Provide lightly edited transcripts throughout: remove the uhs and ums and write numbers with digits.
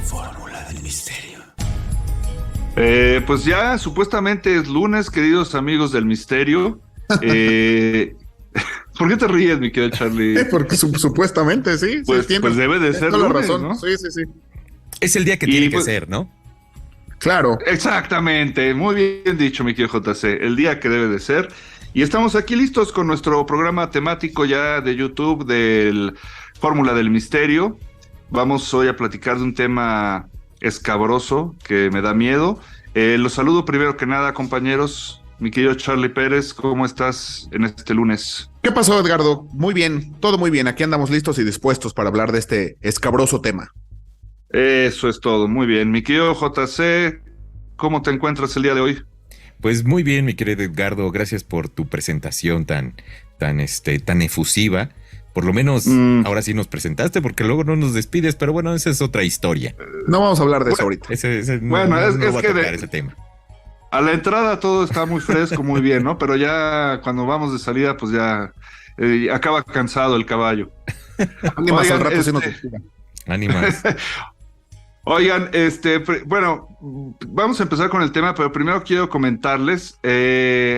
Fórmula del misterio. Pues ya supuestamente es lunes, queridos amigos del misterio. ¿Por qué te ríes, mi querido Charlie? Porque supuestamente, sí. Pues, tienes, pues debe de ser toda la lunes, razón, ¿no? Sí. Es el día que tiene que ser, ¿no? Claro. Exactamente, muy bien dicho, mi querido JC, el día que debe de ser. Y estamos aquí listos con nuestro programa temático ya de YouTube del Fórmula del Misterio. Vamos hoy a platicar de un tema escabroso que me da miedo. Los saludo primero que nada, compañeros. Mi querido Charlie Pérez, ¿cómo estás en este lunes? ¿Qué pasó, Edgardo? Muy bien, todo muy bien. Aquí andamos listos y dispuestos para hablar de este escabroso tema. Eso es todo, muy bien. Mi querido JC, ¿cómo te encuentras el día de hoy? Pues muy bien, mi querido Edgardo, gracias por tu presentación tan efusiva. Por lo menos ahora sí nos presentaste, porque luego no nos despides, pero bueno, esa es otra historia. No vamos a hablar de eso ahorita. Bueno, es va a que tocar ese tema. A la entrada todo está muy fresco, muy bien, ¿no? Pero ya cuando vamos de salida, pues ya acaba cansado el caballo. Ánimas, al rato se nos descuida. Ánimas. Oigan, bueno, vamos a empezar con el tema, pero primero quiero comentarles,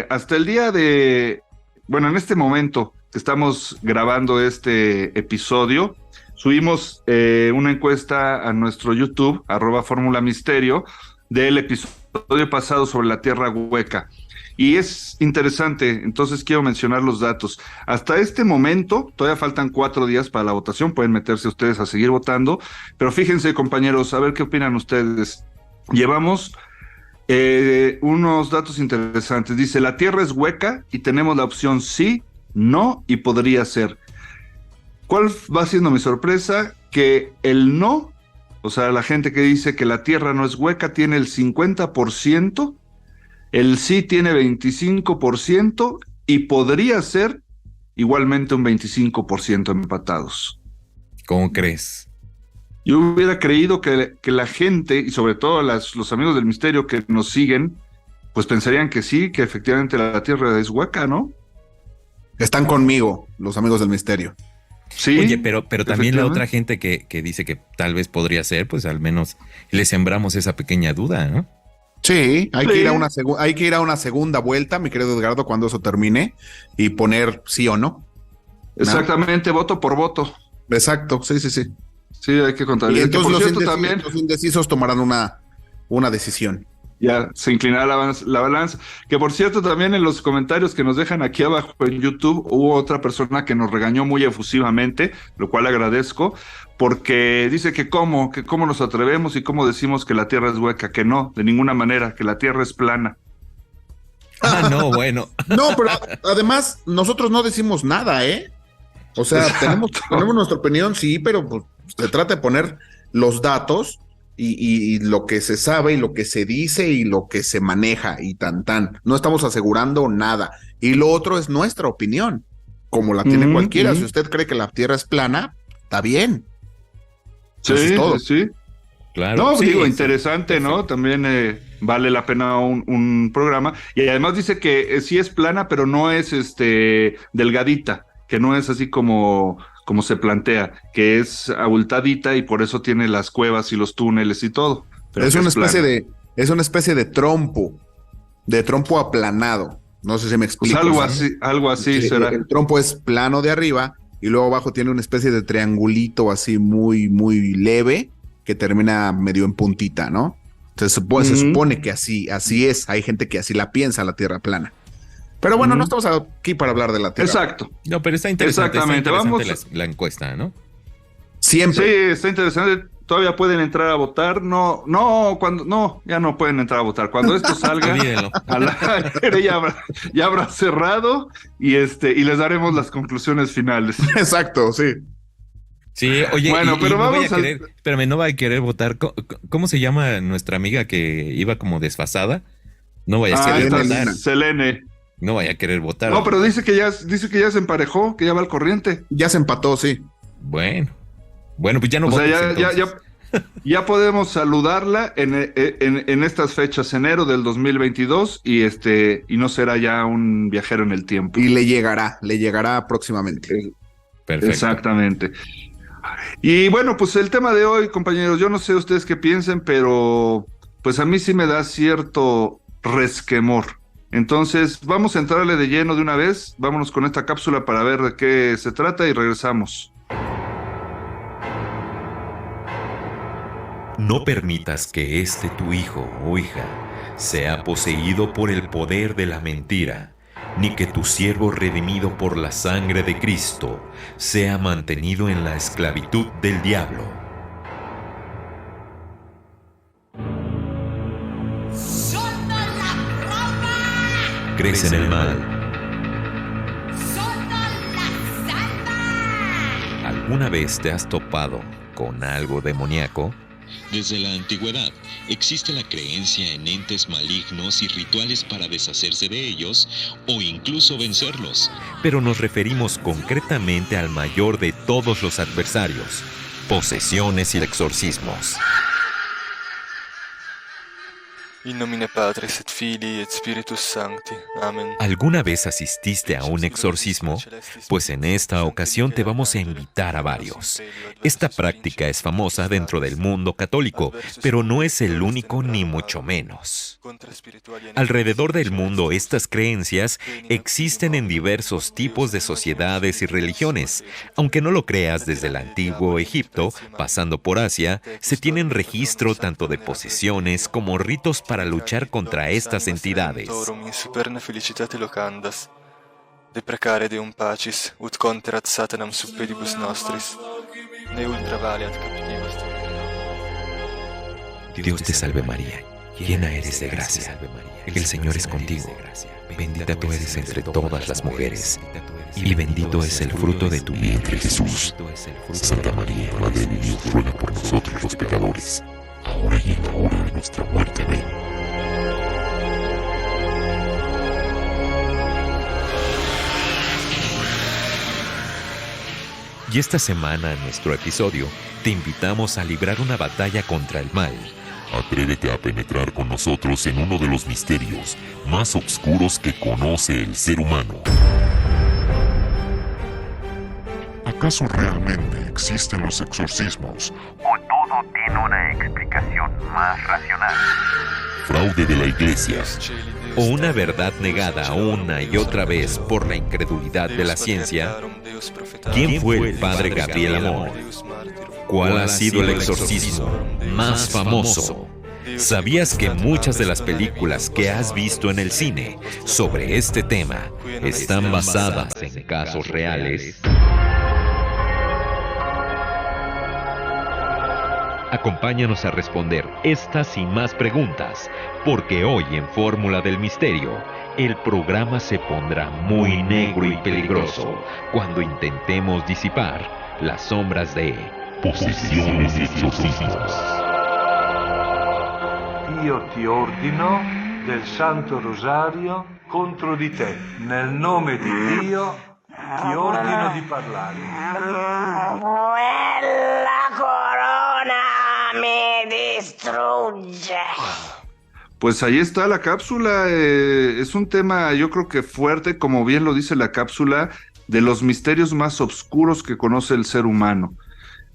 hasta el día de, bueno, en este momento que estamos grabando este episodio, subimos una encuesta a nuestro YouTube, @FórmulaMisterio, del episodio pasado sobre la Tierra hueca. Y es interesante, entonces quiero mencionar los datos. Hasta este momento, todavía faltan 4 días para la votación, pueden meterse ustedes a seguir votando, pero fíjense, compañeros, a ver qué opinan ustedes. Llevamos unos datos interesantes. Dice, la Tierra es hueca y tenemos la opción sí, no y podría ser. ¿Cuál va siendo mi sorpresa? Que el no, o sea, la gente que dice que la Tierra no es hueca tiene el 50%, el sí tiene 25% y podría ser igualmente un 25% empatados. ¿Cómo crees? Yo hubiera creído que la gente, y sobre todo los amigos del misterio que nos siguen, pues pensarían que sí, que efectivamente la Tierra es hueca, ¿no? Están conmigo, los amigos del misterio. Sí. Oye, pero también la otra gente que dice que tal vez podría ser, pues al menos le sembramos esa pequeña duda, ¿no? Sí, hay que ir a una segunda vuelta, mi querido Edgardo, cuando eso termine, y poner sí o no. Exactamente, voto por voto. Exacto, sí. Sí, hay que contar. Y entonces los indecisos tomarán una decisión. Ya se inclinará la balanza. Que por cierto, también en los comentarios que nos dejan aquí abajo en YouTube, hubo otra persona que nos regañó muy efusivamente, lo cual agradezco, porque dice que cómo nos atrevemos y cómo decimos que la Tierra es hueca, que no, de ninguna manera, que la Tierra es plana. Ah, no, bueno. No, pero además nosotros no decimos nada, ¿eh? O sea, tenemos nuestra opinión, sí, pero pues, se trata de poner los datos y lo que se sabe y lo que se dice y lo que se maneja y tan. No estamos asegurando nada. Y lo otro es nuestra opinión, como la tiene cualquiera. Si usted cree que la Tierra es plana, está bien. Sí, eso es todo. Sí. Claro. No, sí, digo, sí, interesante, ¿no? perfecto. También vale la pena un programa. Y además dice que sí es plana, pero no es delgadita, que no es así como se plantea, que es abultadita y por eso tiene las cuevas y los túneles y todo. Pero Es una especie de trompo aplanado. No sé si me explico. Pues algo así será. El trompo es plano de arriba y luego abajo tiene una especie de triangulito así muy, muy leve que termina medio en puntita, ¿no? Entonces se supone que así es. Hay gente que así la piensa, la Tierra plana. Pero bueno, no estamos aquí para hablar de la Tierra. Exacto. No, pero está interesante. Exactamente. Vamos la encuesta, ¿no? Siempre. Sí, está interesante. Todavía pueden entrar a votar. Ya no pueden entrar a votar. Cuando esto salga al aire ya habrá cerrado y les daremos las conclusiones finales. Exacto, sí. Sí, oye, bueno, pero vamos espérame, no va a querer votar. ¿Cómo se llama nuestra amiga que iba como desfasada? No vaya a querer votar. Selene. No vaya a querer votar. No, pero dice que ya se emparejó, que ya va al corriente. Ya se empató, sí. Bueno, pues ya no votes, ya podemos saludarla en estas fechas, enero del 2022, y no será ya un viajero en el tiempo. Y le llegará próximamente. Perfecto. Exactamente. Y bueno, pues el tema de hoy, compañeros, yo no sé ustedes qué piensen, pero pues a mí sí me da cierto resquemor. Entonces, vamos a entrarle de lleno de una vez, vámonos con esta cápsula para ver de qué se trata y regresamos. No permitas que tu hijo o hija sea poseído por el poder de la mentira, ni que tu siervo redimido por la sangre de Cristo sea mantenido en la esclavitud del diablo. Crees en el mal. ¿Alguna vez te has topado con algo demoníaco? Desde la antigüedad existe la creencia en entes malignos y rituales para deshacerse de ellos o incluso vencerlos. Pero nos referimos concretamente al mayor de todos los adversarios: posesiones y exorcismos. In nomine Patris et Filii et Spiritus Sancti. Amén. ¿Alguna vez asististe a un exorcismo? Pues en esta ocasión te vamos a invitar a varios. Esta práctica es famosa dentro del mundo católico, pero no es el único ni mucho menos. Alrededor del mundo, estas creencias existen en diversos tipos de sociedades y religiones. Aunque no lo creas, desde el antiguo Egipto, pasando por Asia, se tienen registro tanto de posesiones como ritos para luchar contra estas entidades. Deprecare Deum pacis, ut conterat Satanam sub pedibus nostris, ne ultra valeat captivas. Dios te salve María, llena eres de gracia, el Señor es contigo, bendita tú eres entre todas las mujeres, y bendito es el fruto de tu vientre, Jesús. Santa María, Madre de Dios, ruega por nosotros los pecadores, ahora y en la hora de nuestra muerte. Amén. Y esta semana, en nuestro episodio, te invitamos a librar una batalla contra el mal. Atrévete a penetrar con nosotros en uno de los misterios más oscuros que conoce el ser humano. ¿Acaso realmente existen los exorcismos? ¿O todo tiene una explicación más racional? Fraude de la Iglesia. ¿O una verdad negada una y otra vez por la incredulidad de la ciencia? ¿Quién fue el padre Gabriel Amor? ¿Cuál ha sido el exorcismo más famoso? ¿Sabías que muchas de las películas que has visto en el cine sobre este tema están basadas en casos reales? Acompáñanos a responder estas y más preguntas, porque hoy en Fórmula del Misterio, el programa se pondrá muy negro y peligroso cuando intentemos disipar las sombras de posesiones y exorcismos. Io ti ordino del Santo Rosario contro di te. Nel nome di Dio ti ordino di parlare. Quella corona mi distrugge. Pues ahí está la cápsula. Es un tema, yo creo que fuerte, como bien lo dice la cápsula, de los misterios más oscuros que conoce el ser humano.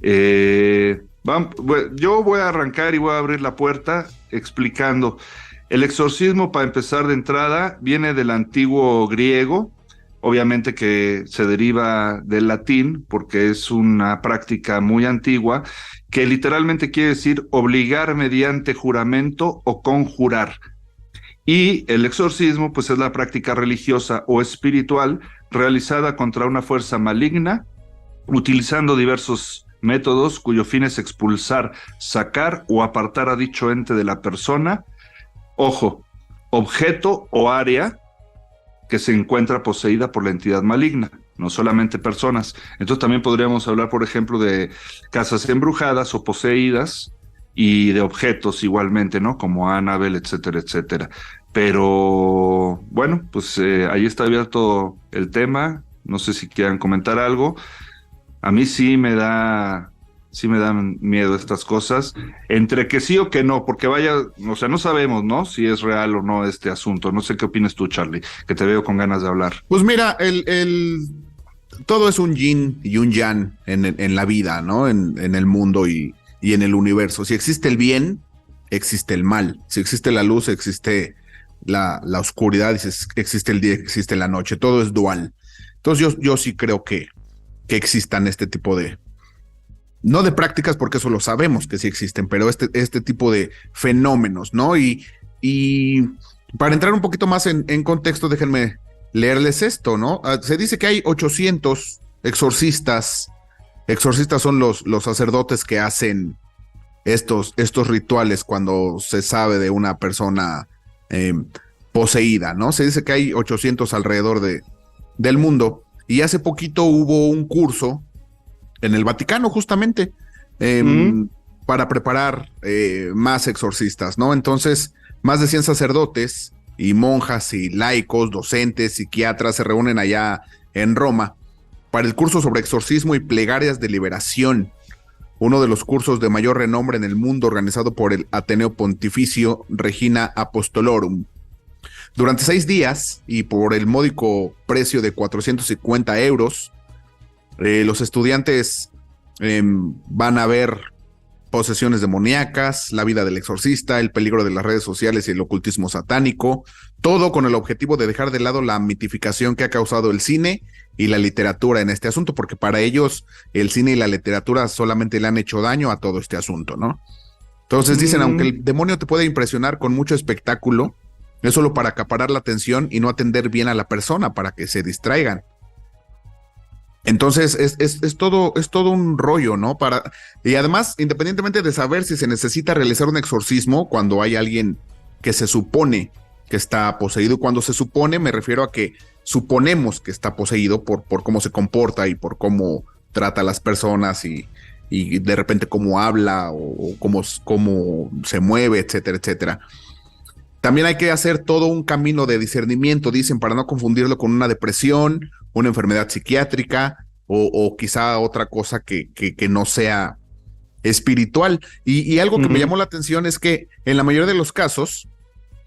Yo voy a arrancar y voy a abrir la puerta explicando. El exorcismo, para empezar de entrada, viene del antiguo griego, obviamente que se deriva del latín, porque es una práctica muy antigua, que literalmente quiere decir obligar mediante juramento o conjurar. Y el exorcismo, pues es la práctica religiosa o espiritual realizada contra una fuerza maligna, utilizando diversos métodos cuyo fin es expulsar, sacar o apartar a dicho ente de la persona, ojo, objeto o área que se encuentra poseída por la entidad maligna, no solamente personas. Entonces también podríamos hablar, por ejemplo, de casas embrujadas o poseídas y de objetos igualmente, ¿no? Como Annabelle, etcétera, etcétera. Pero bueno, pues ahí está abierto el tema. No sé si quieran comentar algo. A mí sí me dan miedo estas cosas, entre que sí o que no, porque vaya, o sea, no sabemos, ¿no? Si es real o no este asunto. No sé qué opinas tú, Charlie, que te veo con ganas de hablar. Pues mira, todo es un yin y un yang en la vida, ¿no? En el mundo y en el universo. Si existe el bien, existe el mal. Si existe la luz, existe la oscuridad. Si existe el día, existe la noche. Todo es dual. Entonces yo sí creo que existan este tipo no de prácticas, porque eso lo sabemos que sí existen, pero este tipo de fenómenos, ¿no? Y para entrar un poquito más en contexto, déjenme leerles esto, ¿no? Se dice que hay 800 exorcistas. Exorcistas son los sacerdotes que hacen estos rituales cuando se sabe de una persona poseída, ¿no? Se dice que hay 800 alrededor del mundo, y hace poquito hubo un curso en el Vaticano justamente para preparar más exorcistas, ¿no? Entonces, más de 100 sacerdotes y monjas y laicos, docentes, psiquiatras se reúnen allá en Roma para el curso sobre exorcismo y plegarias de liberación, uno de los cursos de mayor renombre en el mundo, organizado por el Ateneo Pontificio Regina Apostolorum. Durante 6 días y por el módico precio de 450 euros, los estudiantes van a ver posesiones demoníacas, la vida del exorcista, el peligro de las redes sociales y el ocultismo satánico, todo con el objetivo de dejar de lado la mitificación que ha causado el cine y la literatura en este asunto, porque para ellos el cine y la literatura solamente le han hecho daño a todo este asunto, ¿no? Entonces dicen, aunque el demonio te puede impresionar con mucho espectáculo, es solo para acaparar la atención y no atender bien a la persona para que se distraigan. Entonces es todo un rollo, ¿no? Y además, independientemente de saber si se necesita realizar un exorcismo cuando hay alguien que se supone que está poseído, cuando se supone me refiero a que suponemos que está poseído por cómo se comporta y por cómo trata a las personas y de repente cómo habla o cómo se mueve, etcétera, etcétera. También hay que hacer todo un camino de discernimiento, dicen, para no confundirlo con una depresión, una enfermedad psiquiátrica o quizá otra cosa que no sea espiritual. Y algo que me llamó la atención es que en la mayoría de los casos,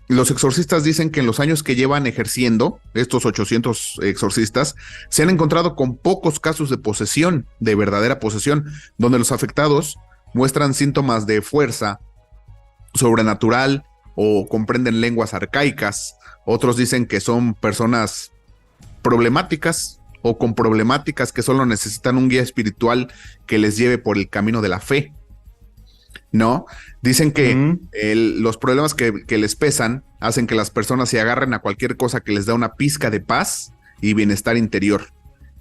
los exorcistas dicen que en los años que llevan ejerciendo, estos 800 exorcistas, se han encontrado con pocos casos de posesión, de verdadera posesión, donde los afectados muestran síntomas de fuerza sobrenatural o comprenden lenguas arcaicas. Otros dicen que son personas problemáticas o con problemáticas que solo necesitan un guía espiritual que les lleve por el camino de la fe, ¿no? Dicen que los problemas que les pesan hacen que las personas se agarren a cualquier cosa que les da una pizca de paz y bienestar interior.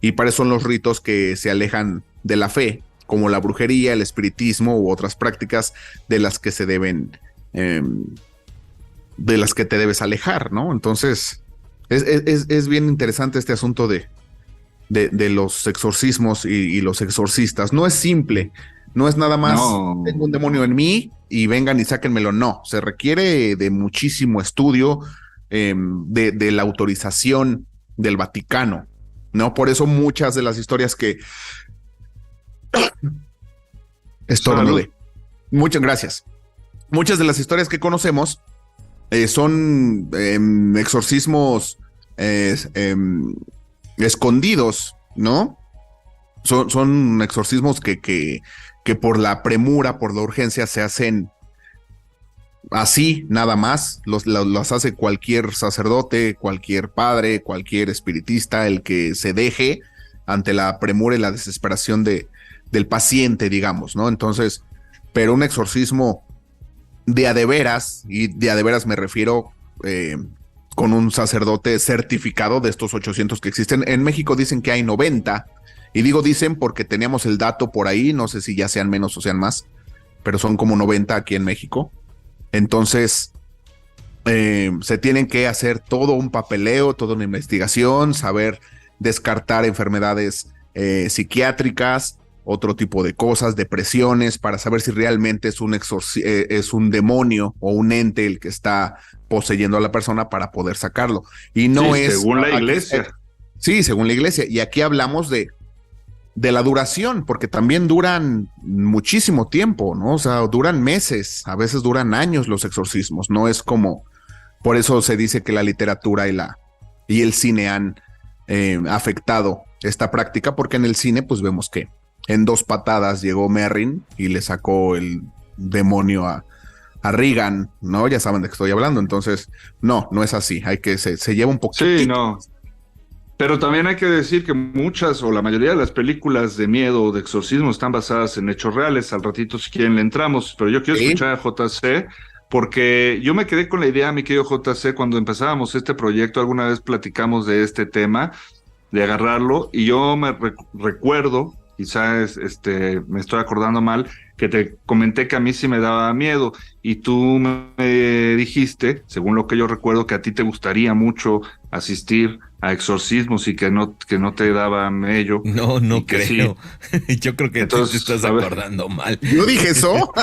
Y para eso son los ritos que se alejan de la fe, como la brujería, el espiritismo u otras prácticas de las que se deben, de las que te debes alejar, ¿no? Entonces, es bien interesante este asunto de los exorcismos y los exorcistas. No es simple. No es nada más, tengo un demonio en mí y vengan y sáquenmelo. No, se requiere de muchísimo estudio, de la autorización del Vaticano, ¿no? Por eso muchas de las historias que... Estornudé. Muchas gracias. Muchas de las historias que conocemos son exorcismos escondidos, ¿no? Son exorcismos que por la premura, por la urgencia se hacen así, nada más. Los hace cualquier sacerdote, cualquier padre, cualquier espiritista, el que se deje ante la premura y la desesperación del paciente, digamos, ¿no? Entonces, pero un exorcismo de a de veras, y de a de veras me refiero con un sacerdote certificado de estos 800 que existen. En México dicen que hay 90, y digo dicen porque teníamos el dato por ahí, no sé si ya sean menos o sean más, pero son como 90 aquí en México. Entonces, se tienen que hacer todo un papeleo, toda una investigación, saber descartar enfermedades psiquiátricas, otro tipo de cosas, depresiones, para saber si realmente es un demonio o un ente el que está poseyendo a la persona para poder sacarlo. Y no es... Según la iglesia. Sí, según la iglesia. Y aquí hablamos de la duración, porque también duran muchísimo tiempo, ¿no? O sea, duran meses, a veces duran años los exorcismos. No es como... Por eso se dice que la literatura y el cine han afectado esta práctica, porque en el cine pues vemos que en 2 patadas llegó Merrin y le sacó el demonio a Regan, ¿no? Ya saben de qué estoy hablando, entonces no es así, hay que, se lleva un poquito. Sí, no. Pero también hay que decir que muchas o la mayoría de las películas de miedo o de exorcismo están basadas en hechos reales. Al ratito, si quieren, le entramos. Pero yo quiero escuchar a JC, porque yo me quedé con la idea, mi querido JC, cuando empezábamos este proyecto, alguna vez platicamos de este tema, de agarrarlo, y yo me recuerdo, quizás me estoy acordando mal, que te comenté que a mí sí me daba miedo, y tú me dijiste, según lo que yo recuerdo, que a ti te gustaría mucho asistir a exorcismos y que no te daba mello. No creo. Sí. Yo creo que entonces te estás acordando mal. ¿Yo dije eso?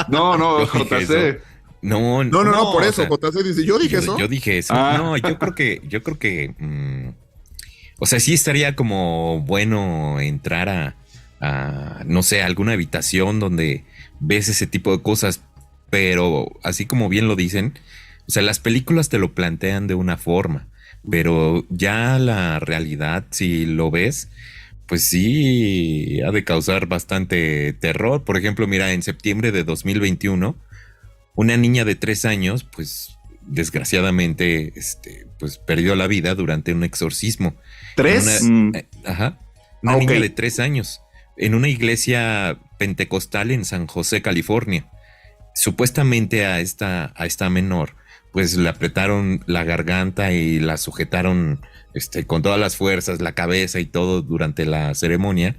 No, JC. No, por eso, JC dice, ¿yo dije eso? Yo dije eso. No, yo creo que o sea, sí estaría como bueno entrar a no sé, alguna habitación donde ves ese tipo de cosas, pero así como bien lo dicen, o sea, las películas te lo plantean de una forma, pero ya la realidad, si lo ves, pues sí ha de causar bastante terror. Por ejemplo, mira, en septiembre de 2021, una niña de 3 años, pues desgraciadamente, pues perdió la vida durante un exorcismo. ¿3? Una niña de 3 años en una iglesia pentecostal en San José, California. Supuestamente a esta menor, pues le apretaron la garganta y la sujetaron con todas las fuerzas, la cabeza y todo durante la ceremonia,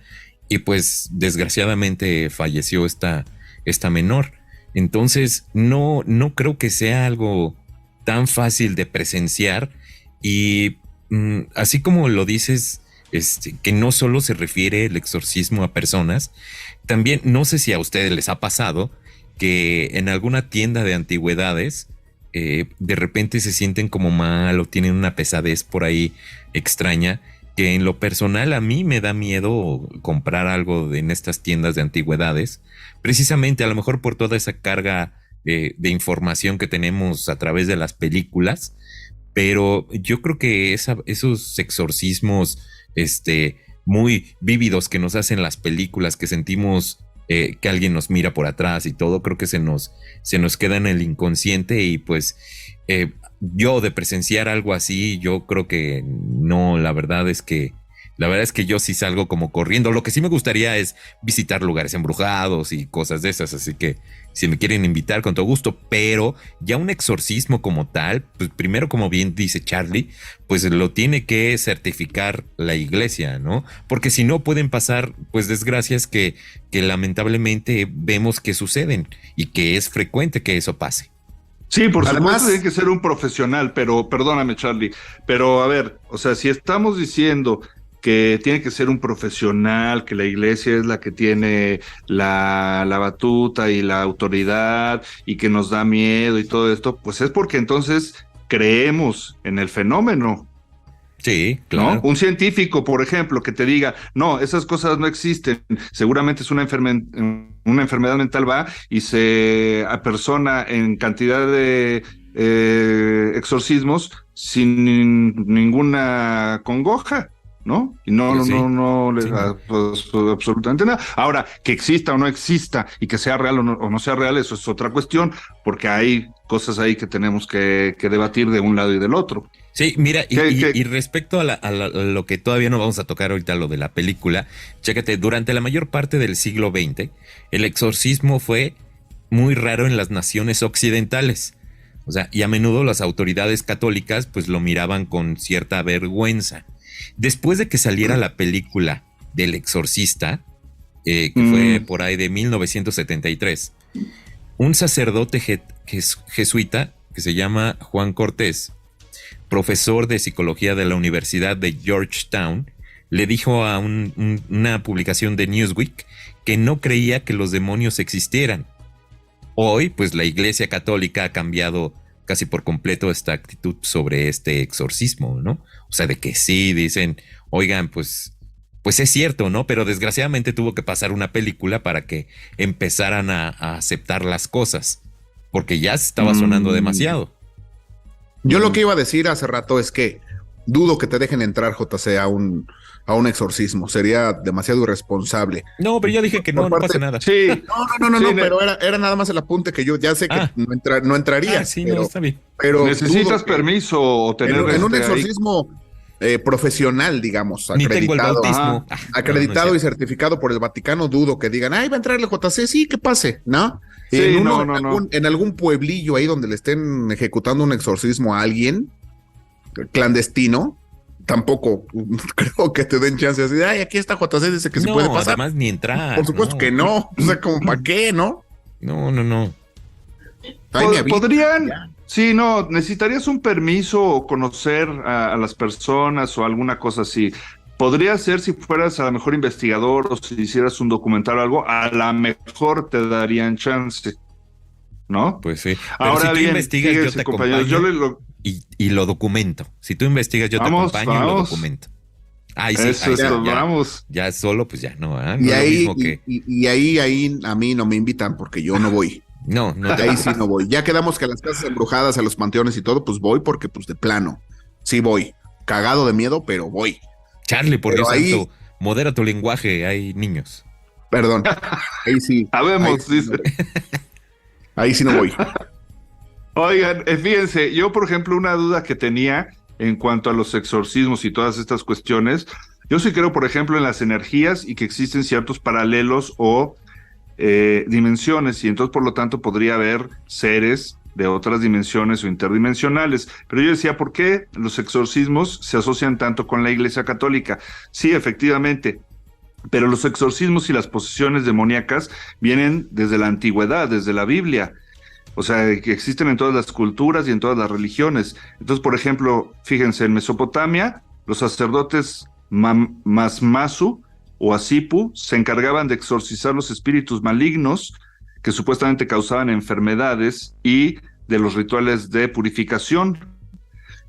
y pues desgraciadamente falleció esta menor. Entonces no creo que sea algo tan fácil de presenciar, y así como lo dices, que no solo se refiere el exorcismo a personas, también no sé si a ustedes les ha pasado que en alguna tienda de antigüedades de repente se sienten como mal o tienen una pesadez por ahí extraña, que en lo personal a mí me da miedo comprar algo en estas tiendas de antigüedades, precisamente a lo mejor por toda esa carga de información que tenemos a través de las películas. Pero yo creo que esos exorcismos muy vívidos que nos hacen las películas, que sentimos que alguien nos mira por atrás y todo, creo que se nos queda en el inconsciente, y pues yo de presenciar algo así, yo creo que no, la verdad es que yo sí salgo como corriendo. Lo que sí me gustaría es visitar lugares embrujados y cosas de esas, así que si me quieren invitar, con todo gusto, pero ya un exorcismo como tal, pues primero, como bien dice Charlie, pues lo tiene que certificar la iglesia, ¿no? Porque si no pueden pasar, pues desgracias que lamentablemente vemos que suceden y que es frecuente que eso pase. Sí, por supuesto tiene que ser un profesional, pero perdóname, Charlie, pero a ver, o sea, si estamos diciendo que tiene que ser un profesional, que la iglesia es la que tiene la batuta y la autoridad y que nos da miedo y todo esto, pues es porque entonces creemos en el fenómeno. Sí, claro. ¿No? Un científico, por ejemplo, que te diga, no, esas cosas no existen, seguramente es una enfermedad mental, va y se apersona en cantidad de exorcismos sin ninguna congoja, ¿no? Y no le da pues, absolutamente nada. Ahora, que exista o no exista y que sea real o no sea real, eso es otra cuestión, porque hay cosas ahí que tenemos que debatir de un lado y del otro. Sí, mira, y respecto a lo que todavía no vamos a tocar ahorita, lo de la película, chécate, durante la mayor parte del siglo XX, el exorcismo fue muy raro en las naciones occidentales. O sea, y a menudo las autoridades católicas pues lo miraban con cierta vergüenza. Después de que saliera la película del Exorcista, que fue por ahí de 1973, un sacerdote jesuita que se llama Juan Cortés, profesor de psicología de la Universidad de Georgetown, le dijo a una publicación de Newsweek que no creía que los demonios existieran. Hoy, pues la Iglesia Católica ha cambiado casi por completo esta actitud sobre este exorcismo, ¿no? O sea, de que sí, dicen, oigan, pues es cierto, ¿no? Pero desgraciadamente tuvo que pasar una película para que empezaran a aceptar las cosas, porque ya estaba sonando demasiado. Yo lo que iba a decir hace rato es que dudo que te dejen entrar, JC, a un exorcismo. Sería demasiado irresponsable. No, pero yo dije que no pasa nada. Sí. No, Sí, pero era nada más el apunte que yo ya sé que no entraría. Sí, pero, no, está bien. Pero ¿necesitas permiso o tener en un ahí? exorcismo profesional, digamos, Ni tengo el acreditado, bautismo. acreditado No, y certificado por el Vaticano, dudo que digan, ay, va a entrar el JC, sí, que pase, ¿no? Sí, En algún pueblillo ahí donde le estén ejecutando un exorcismo a alguien clandestino, tampoco creo que te den chance así, ay, aquí está JC, dice que se puede pasar. Además ni entrar. Por supuesto que no, o sea, como para qué, ¿no? No. Ay, me avisa, ¿Podrían? ya. Sí, no, necesitarías un permiso o conocer a las personas o alguna cosa así. Podría ser si fueras a lo mejor investigador o si hicieras un documental o algo, a lo mejor te darían chance, ¿no? Pues sí. Pero Ahora si tú bien, investigas, yo fíjense, te compañeros, acompaño y lo documento. Si tú investigas, yo te acompaño y lo documento. Ay, sí, Eso es lo, ya, vamos. ya solo, pues ya no, ¿eh? Y No es lo ahí, mismo que... y ahí a mí no me invitan porque yo no voy. No te Ahí sí no voy. Ya quedamos que a las casas embrujadas, a los panteones y todo, pues voy porque pues de plano. Sí voy. Cagado de miedo, pero voy. Charlie, por Dios Pero ahí- santo, modera tu lenguaje, hay niños. Perdón. Ahí sí. Sabemos, dice. Ahí sí no voy. Oigan, fíjense, yo por ejemplo una duda que tenía en cuanto a los exorcismos y todas estas cuestiones, yo sí creo por ejemplo en las energías y que existen ciertos paralelos o dimensiones y entonces por lo tanto podría haber seres de otras dimensiones o interdimensionales, pero yo decía, ¿por qué los exorcismos se asocian tanto con la Iglesia Católica? Sí, efectivamente, pero los exorcismos y las posesiones demoníacas vienen desde la antigüedad, desde la Biblia. O sea, que existen en todas las culturas y en todas las religiones. Entonces, por ejemplo, fíjense, en Mesopotamia, los sacerdotes Masmasu o Asipu se encargaban de exorcizar los espíritus malignos que supuestamente causaban enfermedades y de los rituales de purificación.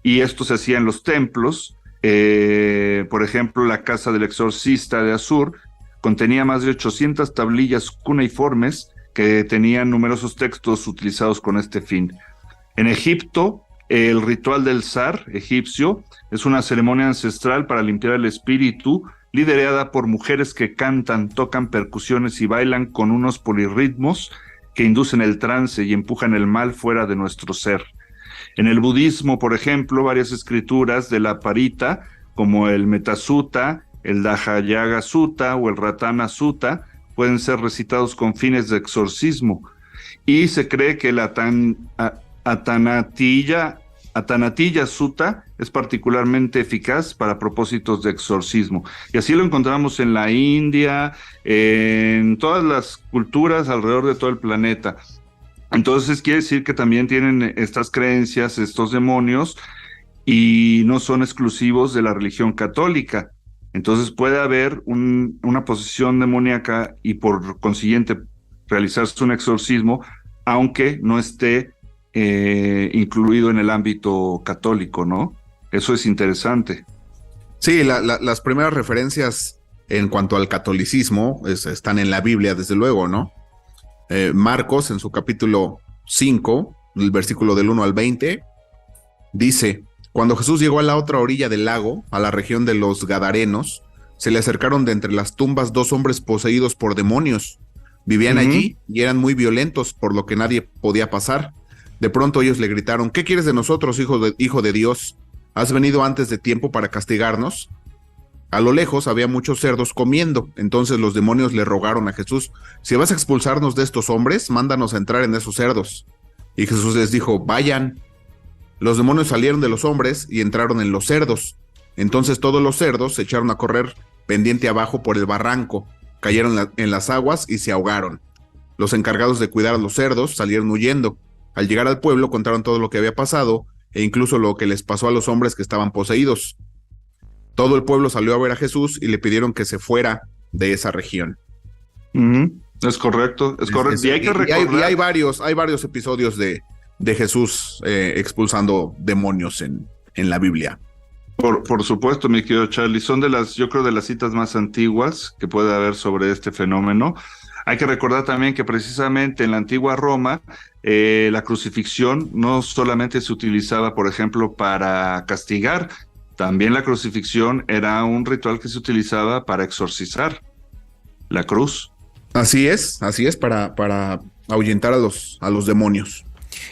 Y esto se hacía en los templos. Por ejemplo, la casa del exorcista de Assur contenía más de 800 tablillas cuneiformes que tenían numerosos textos utilizados con este fin. En Egipto, el ritual del zar egipcio es una ceremonia ancestral para limpiar el espíritu, liderada por mujeres que cantan, tocan percusiones y bailan con unos polirritmos que inducen el trance y empujan el mal fuera de nuestro ser. En el budismo, por ejemplo, varias escrituras de la Parita, como el Metasutta, el Dhyāyāga Sutta o el Ratana Sutta, pueden ser recitados con fines de exorcismo. Y se cree que el Atanatilla Sutta es particularmente eficaz para propósitos de exorcismo. Y así lo encontramos en la India, en todas las culturas alrededor de todo el planeta. Entonces quiere decir que también tienen estas creencias, estos demonios, y no son exclusivos de la religión católica. Entonces puede haber una posesión demoníaca y por consiguiente realizarse un exorcismo, aunque no esté incluido en el ámbito católico, ¿no? Eso es interesante. Sí, las primeras referencias en cuanto al catolicismo están en la Biblia, desde luego, ¿no? Marcos, en su capítulo 5, el versículo del 1 al 20, dice: cuando Jesús llegó a la otra orilla del lago, a la región de los Gadarenos, se le acercaron de entre las tumbas 2 hombres poseídos por demonios. Vivían allí y eran muy violentos, por lo que nadie podía pasar. De pronto ellos le gritaron: ¿qué quieres de nosotros, hijo de Dios? ¿Has venido antes de tiempo para castigarnos? A lo lejos había muchos cerdos comiendo. Entonces los demonios le rogaron a Jesús: si vas a expulsarnos de estos hombres, mándanos a entrar en esos cerdos. Y Jesús les dijo: vayan. Los demonios salieron de los hombres y entraron en los cerdos. Entonces todos los cerdos se echaron a correr pendiente abajo por el barranco, cayeron en las aguas y se ahogaron. Los encargados de cuidar a los cerdos salieron huyendo. Al llegar al pueblo contaron todo lo que había pasado e incluso lo que les pasó a los hombres que estaban poseídos. Todo el pueblo salió a ver a Jesús y le pidieron que se fuera de esa región. Es correcto, es correcto. Y hay que recordar... y hay varios episodios de Jesús expulsando demonios en la Biblia. Por supuesto, mi querido Charlie, son yo creo, de las citas más antiguas que puede haber sobre este fenómeno. Hay que recordar también que precisamente en la antigua Roma, la crucifixión no solamente se utilizaba, por ejemplo, para castigar, también la crucifixión era un ritual que se utilizaba para exorcizar la cruz. Así es, para ahuyentar a los demonios.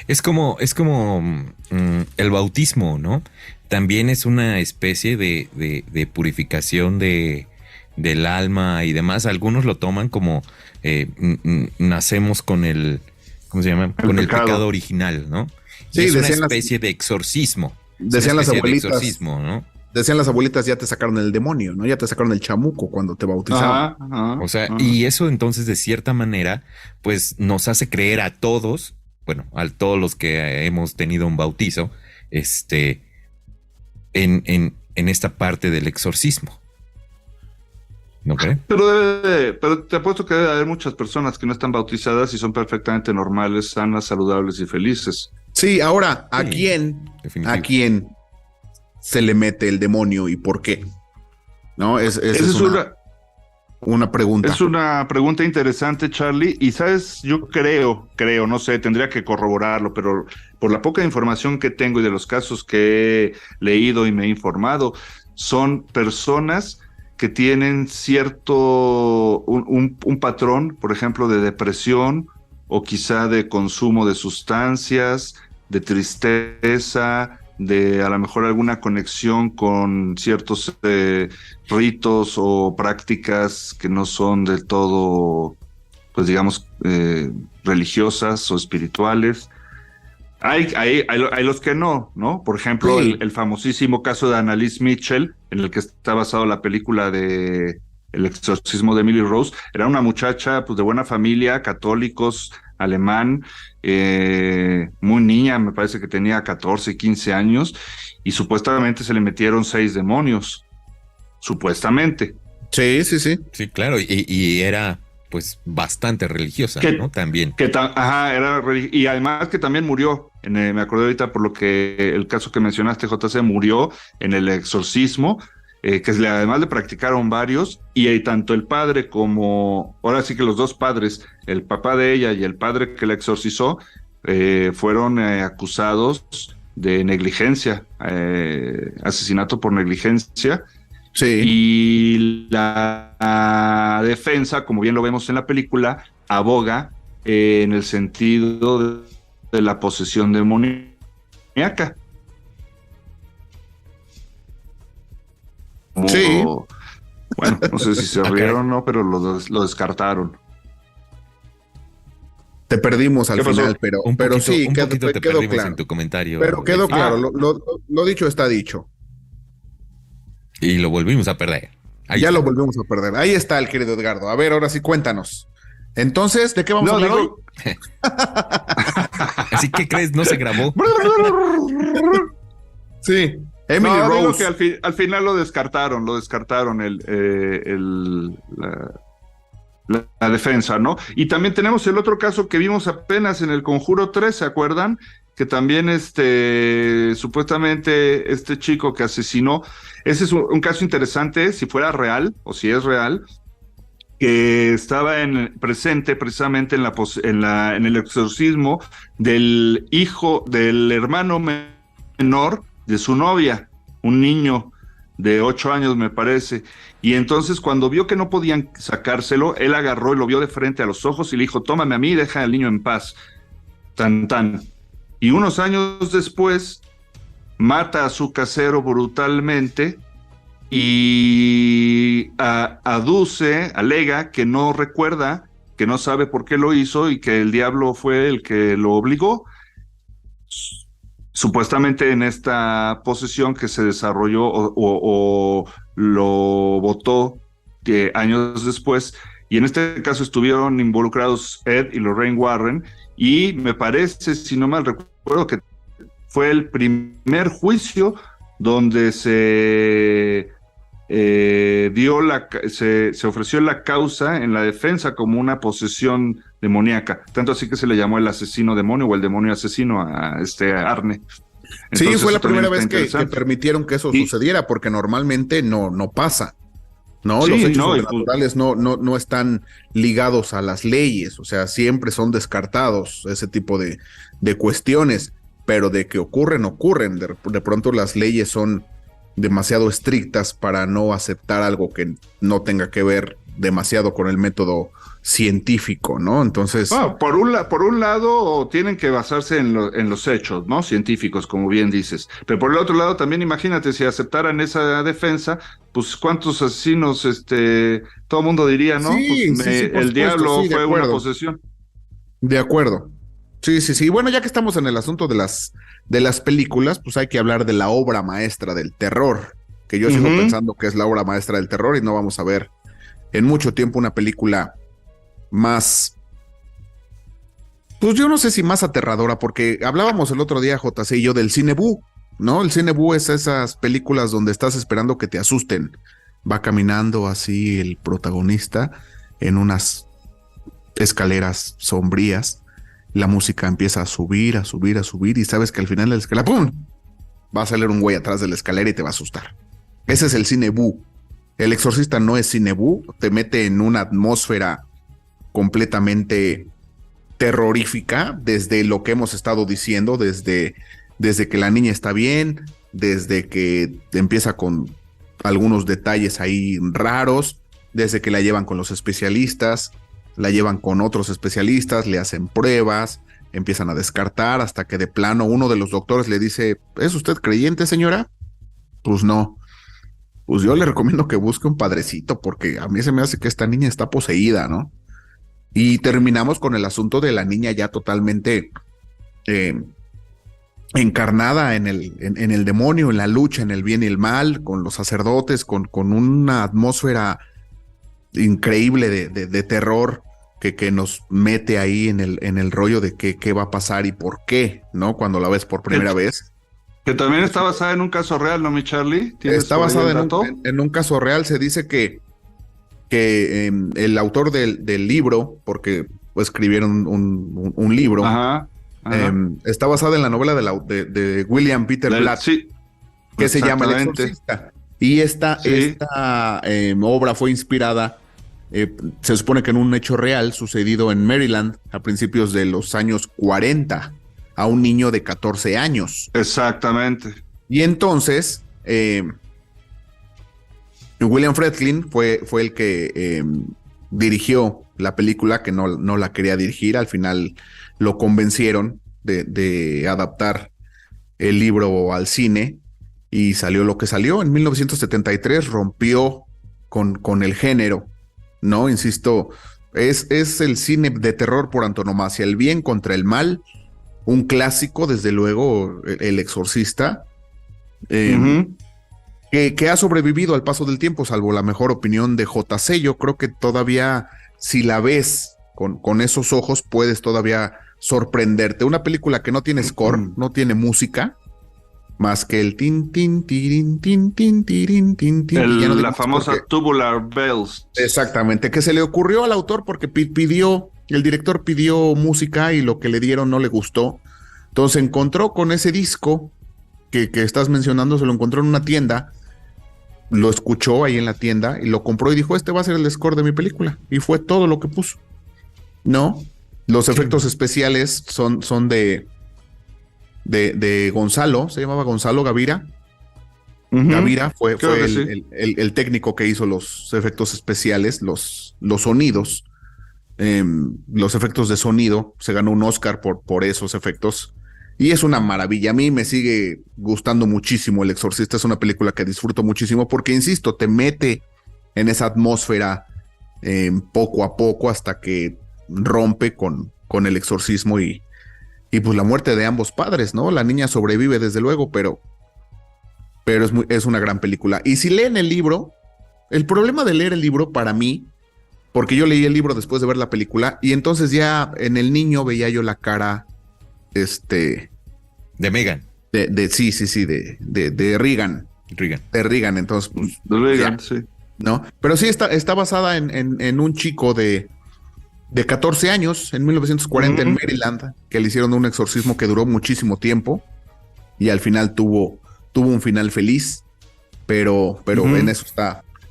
Es como el bautismo, ¿no? También es una especie de purificación del alma y demás. Algunos lo toman como nacemos con el, ¿cómo se llama? Con el pecado original, ¿no? Sí, es una especie de exorcismo. Decían las abuelitas, exorcismo, ¿no? Decían las abuelitas, ya te sacaron el demonio, ¿no? Ya te sacaron el chamuco cuando te bautizaban. O sea, y eso entonces de cierta manera, pues nos hace creer a todos, bueno, a todos los que hemos tenido un bautizo, en esta parte del exorcismo. ¿No crees? Pero te apuesto que debe haber muchas personas que no están bautizadas y son perfectamente normales, sanas, saludables y felices. Sí, ahora, ¿a Sí, quién definitivo. se le mete el demonio y por qué? ¿No? Esa Esa es una pregunta. Es una pregunta interesante, Charlie, y sabes, yo creo, no sé, tendría que corroborarlo, pero por la poca información que tengo y de los casos que he leído y me he informado, son personas que tienen cierto, un patrón, por ejemplo, de depresión o quizá de consumo de sustancias, de tristeza, de a lo mejor alguna conexión con ciertos ritos o prácticas que no son del todo, pues digamos, religiosas o espirituales. Hay los que no, ¿no? Por ejemplo, Sí. el famosísimo caso de Annalise Mitchell, en el que está basado la película de El exorcismo de Emily Rose. Era una muchacha pues de buena familia, católicos, alemán, muy niña, me parece que tenía 14, 15 años, y supuestamente se le metieron 6 demonios, supuestamente. Sí. Sí, claro, y era pues bastante religiosa, Que- ¿no? También. Y además que también murió, me acordé ahorita por lo que el caso que mencionaste, JC, murió en el exorcismo, además le practicaron varios, y tanto el padre como, ahora sí que los dos padres, el papá de ella y el padre que la exorcizó, fueron acusados de negligencia, asesinato por negligencia. Sí. Y la defensa, como bien lo vemos en la película, aboga en el sentido de la posesión demoníaca. Sí. Bueno, no sé si se rieron o no, pero lo descartaron. Te perdimos al ¿Qué pasó? final, pero sí, un poquito te quedó perdimos claro. en tu comentario. Pero quedó Delfín. claro, lo dicho está dicho. Y lo volvimos a perder. Ahí Ya está. lo volvemos a perder. Ahí está el querido Edgardo. A ver, ahora sí, cuéntanos. Entonces, ¿de qué vamos a hablar hoy? Así que crees, no se grabó. Sí, Emily No, digo Rose. que al final lo descartaron la defensa, ¿no? Y también tenemos el otro caso que vimos apenas en el Conjuro 3, ¿se acuerdan? Que también supuestamente este chico que asesinó, ese es un caso interesante, si fuera real, o si es real, que estaba presente precisamente en el exorcismo del hermano menor de su novia, un niño de 8 años me parece, y entonces cuando vio que no podían sacárselo, él agarró y lo vio de frente a los ojos y le dijo, tómame a mí y deja al niño en paz, tan tan. Y unos años después mata a su casero brutalmente y alega que no recuerda, que no sabe por qué lo hizo y que el diablo fue el que lo obligó. Supuestamente en esta posesión que se desarrolló o lo votó años después, y en este caso estuvieron involucrados Ed y Lorraine Warren, y me parece, si no mal recuerdo, que fue el primer juicio donde se ofreció la causa en la defensa como una posesión demoníaca, tanto así que se le llamó el asesino demonio o el demonio asesino a Arne. Sí, Entonces, fue la eso también primera está vez que interesante. permitieron que eso sucediera, porque normalmente no pasa. ¿No? Sí, Los hechos no, sobrenaturales no están ligados a las leyes, o sea, siempre son descartados ese tipo de cuestiones, pero de que ocurren. De pronto las leyes son demasiado estrictas para no aceptar algo que no tenga que ver demasiado con el método científico, ¿no? Entonces... por un lado tienen que basarse en los hechos, ¿no? Científicos, como bien dices. Pero por el otro lado también imagínate, si aceptaran esa defensa, pues cuántos asesinos, todo el mundo diría, ¿no? Sí, Pues sí, por el supuesto, diablo sí, de fue una acuerdo. posesión. De acuerdo. Sí, sí, sí. Bueno, ya que estamos en el asunto de las películas, pues hay que hablar de la obra maestra del terror, que yo sigo pensando que es la obra maestra del terror y no vamos a ver en mucho tiempo una película más, pues yo no sé si más aterradora, porque hablábamos el otro día, JC y yo, del cine bú, ¿no? El cine bú es esas películas donde estás esperando que te asusten. Va caminando así el protagonista en unas escaleras sombrías, la música empieza a subir, a subir, a subir, y sabes que al final de la escalera, ¡pum!, va a salir un güey atrás de la escalera y te va a asustar. Ese es el cine bú. El Exorcista no es cine bú, te mete en una atmósfera completamente terrorífica, desde lo que hemos estado diciendo, desde que la niña está bien, desde que empieza con algunos detalles ahí raros, desde que la llevan con los especialistas, la llevan con otros especialistas, le hacen pruebas, empiezan a descartar, hasta que de plano uno de los doctores le dice: ¿es usted creyente, señora? Pues no. Pues yo le recomiendo que busque un padrecito, porque a mí se me hace que esta niña está poseída, ¿no? Y terminamos con el asunto de la niña ya totalmente encarnada en el demonio, en la lucha, en el bien y el mal, con los sacerdotes, con una atmósfera increíble de terror que nos mete ahí en el rollo de qué va a pasar y por qué, ¿no? Cuando la ves por primera vez. Que también está basada en un caso real, ¿no, mi Charlie? Está basada en un caso real. Se dice que el autor del libro, porque escribieron un libro, está basada en la novela de William Peter Blatt, sí, que se llama El Exorcista. Y esta obra fue inspirada, se supone que en un hecho real sucedido en Maryland a principios de los años 40, a un niño de 14 años. Exactamente. Y entonces, William Friedkin fue el que dirigió la película, que no la quería dirigir. Al final lo convencieron de adaptar el libro al cine y salió lo que salió. En 1973 rompió con el género, ¿no? Insisto, es el cine de terror por antonomasia, el bien contra el mal, un clásico, desde luego, El Exorcista, que ha sobrevivido al paso del tiempo, salvo la mejor opinión de JC. Yo creo que todavía, si la ves con esos ojos, puedes todavía sorprenderte. Una película que no tiene score, no tiene música, más que el tin, tin, tirin, tin, tin, tirin, tin, tin. La famosa Tubular Bells. Exactamente, que se le ocurrió al autor porque el director pidió música y lo que le dieron no le gustó. Entonces encontró con ese disco que estás mencionando, se lo encontró en una tienda, lo escuchó ahí en la tienda y lo compró y dijo: este va a ser el score de mi película. Y fue todo lo que puso, ¿no? Los efectos especiales son de Gonzalo, se llamaba Gonzalo Gavira. Gavira fue el técnico que hizo los efectos especiales, los sonidos, los efectos de sonido. Se ganó un Oscar por esos efectos. Y es una maravilla. A mí me sigue gustando muchísimo El Exorcista. Es una película que disfruto muchísimo porque, insisto, te mete en esa atmósfera poco a poco hasta que rompe con el exorcismo y pues la muerte de ambos padres, ¿no? La niña sobrevive, desde luego, pero es una gran película. Y si leen el libro, el problema de leer el libro para mí, porque yo leí el libro después de ver la película, y entonces ya en el niño veía yo la cara, de Megan. Sí, de Regan. De Regan, entonces, pues, de Regan, ya, sí. ¿no? Pero sí está basada en un chico de 14 años, en 1940, en Maryland, que le hicieron un exorcismo que duró muchísimo tiempo y al final tuvo un final feliz, pero en eso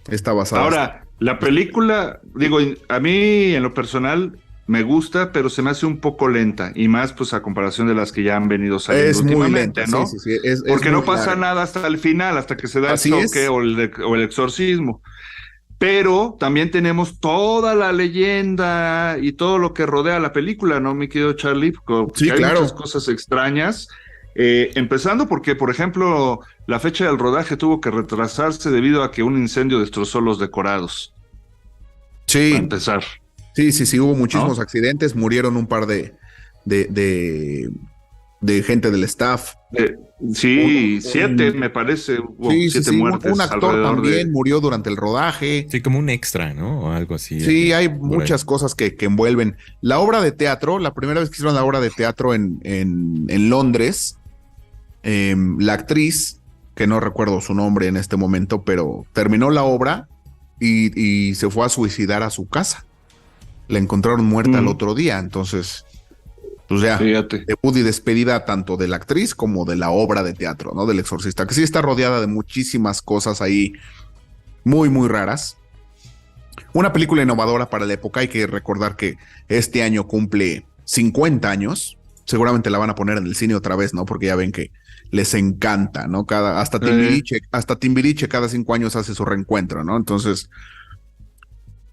está basada. Ahora, la película, digo, a mí en lo personal me gusta, pero se me hace un poco lenta, y más pues a comparación de las que ya han venido saliendo Es muy últimamente, lenta, ¿no? sí, es Porque muy no pasa larga. nada hasta el final, hasta que se da el Así choque es. o el exorcismo. Pero también tenemos toda la leyenda y todo lo que rodea la película, ¿no, mi querido Charlie? Porque Sí, hay muchas claro. cosas extrañas. Empezando porque, por ejemplo, la fecha del rodaje tuvo que retrasarse debido a que un incendio destrozó los decorados, para Sí, empezar, sí, hubo muchísimos ¿no? accidentes, murieron un par de, de, de gente del staff. Eh, Un, sí, 7 un- me parece, hubo sí, 7 un muertes actor alrededor también de... murió durante el rodaje. Sí, como un extra, ¿no? O algo así. Sí, hay Por ahí. muchas cosas que envuelven. La obra de teatro, la primera vez que hicieron la obra de teatro en Londres, la actriz, que no recuerdo su nombre en este momento, pero terminó la obra y se fue a suicidar a su casa. La encontraron muerta al otro día, entonces, pues ya, Fíjate. debut y despedida tanto de la actriz como de la obra de teatro, ¿no? Del Exorcista, que sí está rodeada de muchísimas cosas ahí muy, muy raras. Una película innovadora para la época. Hay que recordar que este año cumple 50 años. Seguramente la van a poner en el cine otra vez, ¿no? Porque ya ven que les encanta, ¿no? Hasta Timbiriche cada 5 años hace su reencuentro, ¿no? Entonces,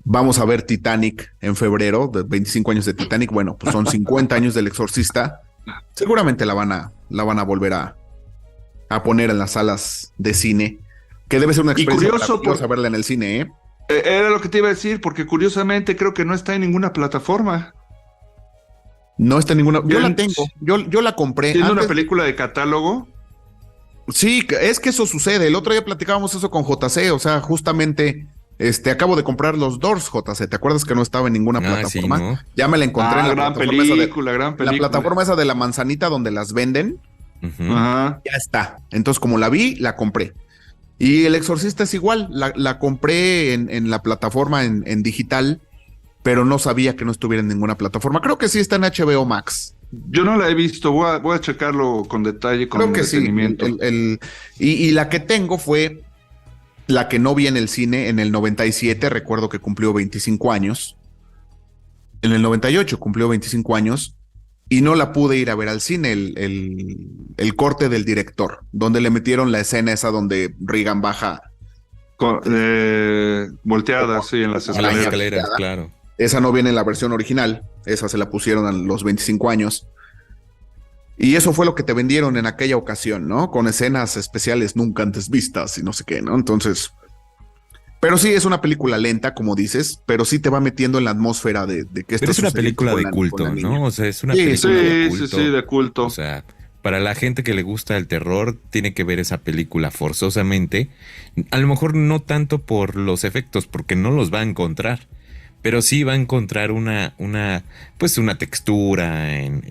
vamos a ver Titanic en febrero, de 25 años de Titanic. Bueno, pues son 50 años del Exorcista. Seguramente la van a volver a poner en las salas de cine, que debe ser una Y experiencia curioso, maravillosa verla en el cine, ¿eh? Era lo que te iba a decir, porque curiosamente creo que no está en ninguna plataforma. No está en ninguna. Yo la Bien, tengo. Yo la compré. Siendo Antes, una película de catálogo. sí, es que eso sucede. El otro día platicábamos eso con JC. O sea, justamente, acabo de comprar los Doors, JC. ¿Te acuerdas que no estaba en ninguna Sí, plataforma? ¿no? Ya me la encontré en la Gran plataforma esa película, gran la película. plataforma esa de la manzanita donde las venden. Ujú. Ajá. Ya está. Entonces, como la vi, la compré. Y El Exorcista es igual. La compré en la plataforma en digital, pero no sabía que no estuviera en ninguna plataforma. Creo que sí está en HBO Max. Yo no la he visto, voy a checarlo con detalle, con Creo que sí. detenimiento. Y la que tengo fue la que no vi en el cine en el 97. Recuerdo que cumplió 25 años. En el 98 cumplió 25 años y no la pude ir a ver al cine. El corte del director, donde le metieron la escena esa donde Regan baja. Volteada, sí, en las A las escaleras. escaleras, claro. Esa no viene en la versión original. Esa se la pusieron a los 25 años. Y eso fue lo que te vendieron en aquella ocasión, ¿no? Con escenas especiales nunca antes vistas y no sé qué, ¿no? Entonces, pero sí es una película lenta, como dices, pero sí te va metiendo en la atmósfera de que esto Pero es una sucediendo película con de la culto, niña. ¿no? O sea, es una Sí, película de Sí, culto. sí, sí, de culto. O sea, para la gente que le gusta el terror, tiene que ver esa película forzosamente. A lo mejor no tanto por los efectos, porque no los va a encontrar. Pero sí va a encontrar una textura en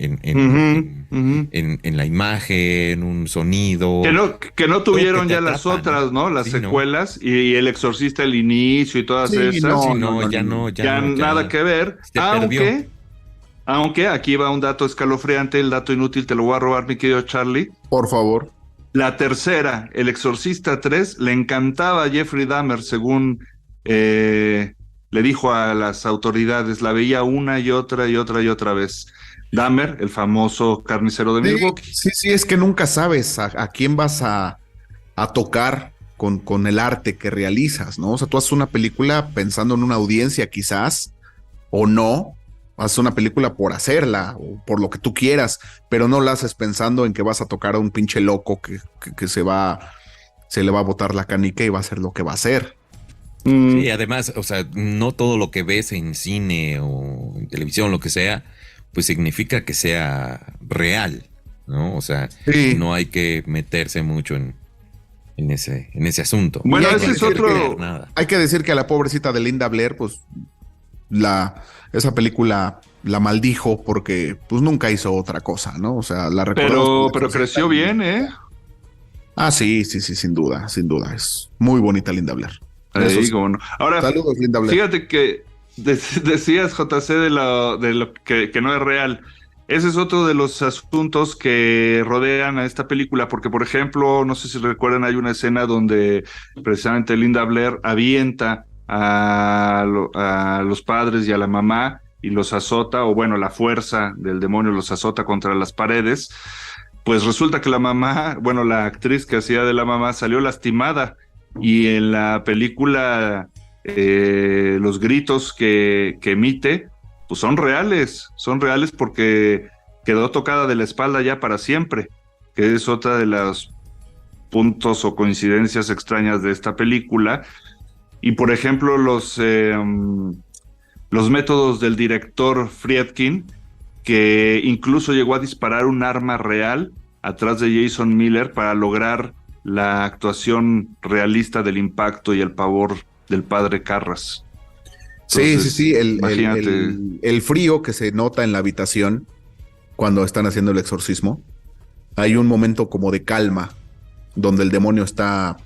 la imagen, un sonido. Que no tuvieron que te ya las atrapa, otras, ¿no? Las Sí, ¿no? secuelas y El Exorcista, el inicio y todas Sí, esas. no, Sí, no, ya no, Ya nada que ver. Se perdió. Aunque aquí va un dato escalofriante, el dato inútil, te lo voy a robar, mi querido Charlie. Por favor. La tercera, El Exorcista 3, le encantaba a Jeffrey Dahmer, según le dijo a las autoridades. La veía una y otra y otra y otra vez. Dahmer, el famoso carnicero de Milwaukee. Sí, es que nunca sabes a quién vas a tocar con el arte que realizas, ¿no? O sea, tú haces una película pensando en una audiencia quizás, o no, haces una película por hacerla, o por lo que tú quieras, pero no la haces pensando en que vas a tocar a un pinche loco que se le va a botar la canica y va a hacer lo que va a hacer. Sí, además, o sea, no todo lo que ves en cine o en televisión, lo que sea, pues significa que sea real, ¿no? O sea, Sí. no hay que meterse mucho en ese asunto. Bueno, Y hay ese que es decir otro. Nada. Hay que decir que a la pobrecita de Linda Blair, pues esa película la maldijo porque pues nunca hizo otra cosa, ¿no? O sea, la recordamos. Pero creció bien, ¿eh? Ah, sí, sin duda. Es muy bonita Linda Blair. Te Eso sí. digo, ¿no? Ahora, Saludos, Linda Blair. fíjate que decías, JC, de lo que no es real. Ese es otro de los asuntos que rodean a esta película, porque, por ejemplo, no sé si recuerdan, hay una escena donde precisamente Linda Blair avienta a los padres y a la mamá, y los azota, o bueno, la fuerza del demonio los azota contra las paredes, pues resulta que la mamá, bueno, la actriz que hacía de la mamá salió lastimada, y en la película los gritos que emite, pues son reales porque quedó tocada de la espalda ya para siempre, que es otra de los puntos o coincidencias extrañas de esta película. Y por ejemplo, los métodos del director Friedkin, que incluso llegó a disparar un arma real atrás de Jason Miller para lograr la actuación realista del impacto y el pavor del padre Carras. Entonces, sí, el frío que se nota en la habitación cuando están haciendo el exorcismo. Hay un momento como de calma donde el demonio está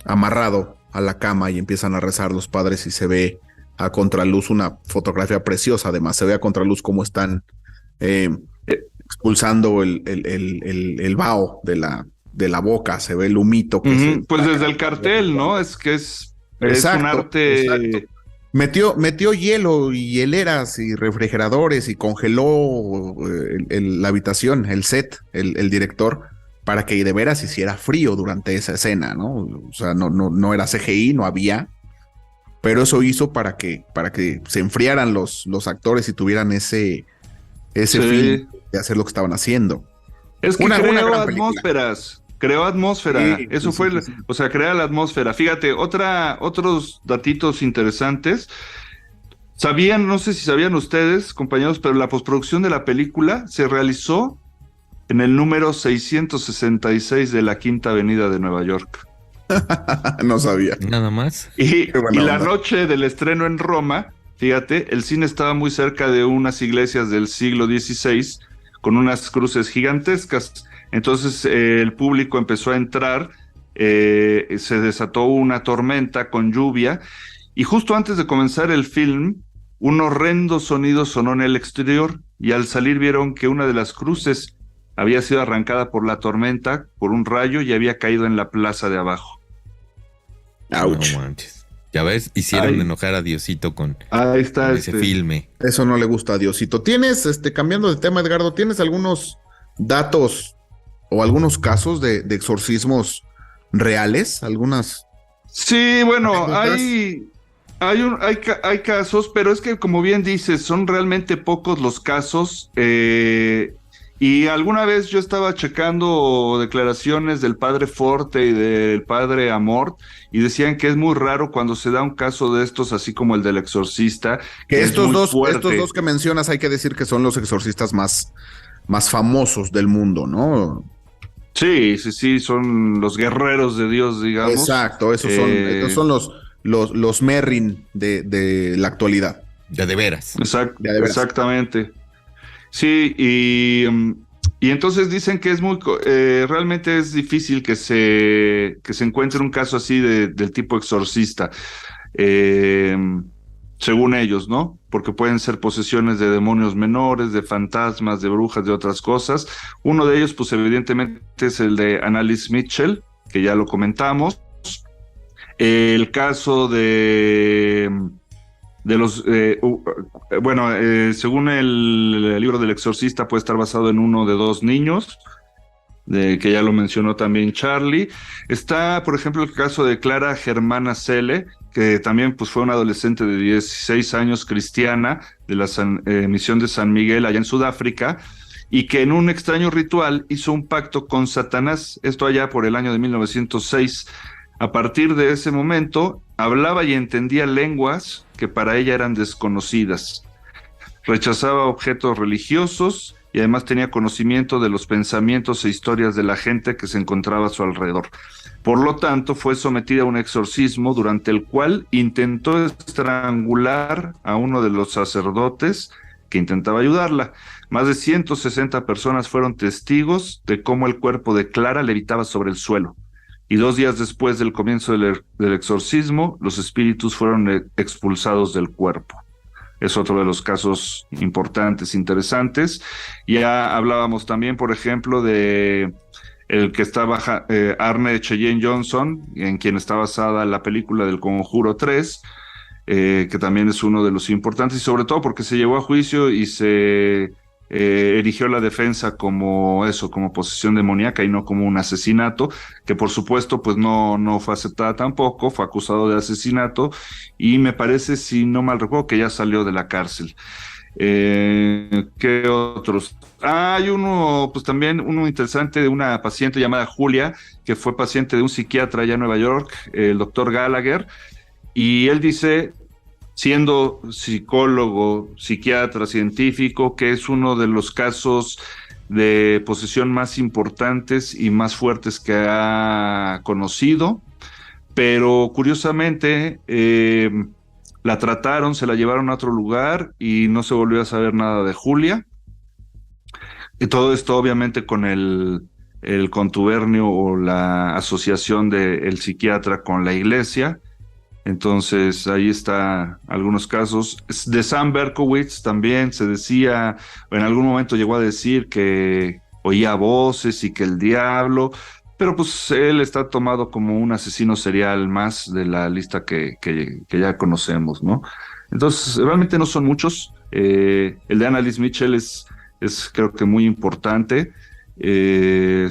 amarrado a la cama y empiezan a rezar los padres, y se ve a contraluz una fotografía preciosa. Además, se ve a contraluz cómo están expulsando el vaho de la boca, se ve el humito. Que pues desde el cartel, ¿no? Es un arte. Exacto. Metió hielo y hieleras y refrigeradores y congeló la habitación, el set, el director, para que de veras hiciera frío durante esa escena, ¿no? O sea, no era CGI, no había, pero eso hizo para que se enfriaran los actores y tuvieran ese fin de hacer lo que estaban haciendo. Es que creó atmósfera. Sí, eso fue, sí. O sea, crea la atmósfera. Fíjate, otros datitos interesantes. No sé si sabían ustedes, compañeros, pero la postproducción de la película se realizó en el número 666 de la Quinta Avenida de Nueva York. No sabía. Nada más. Y la noche del estreno en Roma, fíjate, el cine estaba muy cerca de unas iglesias del siglo XVI con unas cruces gigantescas. Entonces el público empezó a entrar, se desató una tormenta con lluvia, y justo antes de comenzar el film, un horrendo sonido sonó en el exterior, y al salir vieron que una de las cruces había sido arrancada por la tormenta, por un rayo, y había caído en la plaza de abajo. ¡Auch! No manches. Ya ves, hicieron enojar a Diosito con ese filme. Eso no le gusta a Diosito. ¿Tienes, cambiando de tema, Edgardo, tienes algunos datos o algunos casos de exorcismos reales? ¿Algunas? Sí, bueno, hay casos, pero es que, como bien dices, son realmente pocos los casos. Y alguna vez yo estaba checando declaraciones del padre Forte y del padre Amort, y decían que es muy raro cuando se da un caso de estos, así como el del exorcista. Que estos dos que mencionas, hay que decir que son los exorcistas más famosos del mundo, ¿no? Sí, son los guerreros de Dios, digamos. Exacto, estos son los Merrin de la actualidad. De veras. Exactamente. Sí, y entonces dicen que es realmente es difícil que se encuentre un caso así del tipo exorcista, según ellos, ¿no? Porque pueden ser posesiones de demonios menores, de fantasmas, de brujas, de otras cosas. Uno de ellos, pues evidentemente, es el de Annalise Mitchell, que ya lo comentamos. El caso de los, según el libro del exorcista, puede estar basado en uno de dos niños, que ya lo mencionó también Charlie. Está, por ejemplo, el caso de Clara Germana Cele, que también pues, fue una adolescente de 16 años cristiana de la misión de San Miguel allá en Sudáfrica, y que en un extraño ritual hizo un pacto con Satanás, esto allá por el año de 1906. A partir de ese momento, hablaba y entendía lenguas que para ella eran desconocidas. Rechazaba objetos religiosos y además tenía conocimiento de los pensamientos e historias de la gente que se encontraba a su alrededor. Por lo tanto, fue sometida a un exorcismo durante el cual intentó estrangular a uno de los sacerdotes que intentaba ayudarla. Más de 160 personas fueron testigos de cómo el cuerpo de Clara levitaba sobre el suelo. Y 2 días después del comienzo del exorcismo, los espíritus fueron expulsados del cuerpo. Es otro de los casos importantes, interesantes. Ya hablábamos también, por ejemplo, de el que está Arne Cheyenne Johnson, en quien está basada la película del Conjuro 3, que también es uno de los importantes, y sobre todo porque se llevó a juicio y se erigió la defensa como eso, como posesión demoníaca y no como un asesinato, que por supuesto pues no fue aceptada tampoco, fue acusado de asesinato y me parece, si no mal recuerdo, que ya salió de la cárcel. ¿Qué otros? Hay uno, pues también uno interesante de una paciente llamada Julia, que fue paciente de un psiquiatra allá en Nueva York, el doctor Gallagher, y él dice, siendo psicólogo, psiquiatra, científico, que es uno de los casos de posesión más importantes y más fuertes que ha conocido, pero curiosamente la trataron, se la llevaron a otro lugar y no se volvió a saber nada de Julia. Y todo esto obviamente con el contubernio o la asociación del psiquiatra con la iglesia. Entonces, ahí está algunos casos. De Sam Berkowitz también se decía, en algún momento llegó a decir que oía voces y que el diablo, pero pues él está tomado como un asesino serial más de la lista que ya conocemos, ¿no? Entonces, realmente no son muchos. El de Annalise Mitchell es creo que muy importante.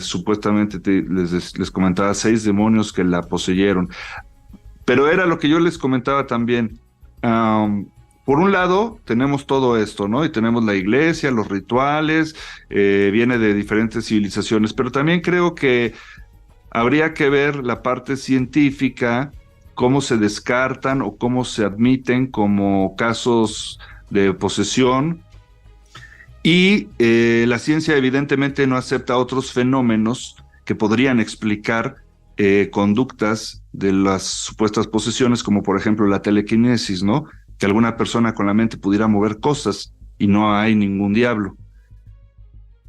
Supuestamente les comentaba 6 demonios que la poseyeron. Pero era lo que yo les comentaba también. Por un lado, tenemos todo esto, ¿no? Y tenemos la iglesia, los rituales, viene de diferentes civilizaciones, pero también creo que habría que ver la parte científica, cómo se descartan o cómo se admiten como casos de posesión. Y la ciencia evidentemente no acepta otros fenómenos que podrían explicar conductas de las supuestas posesiones, como por ejemplo la telequinesis, ¿no? Que alguna persona con la mente pudiera mover cosas y no hay ningún diablo.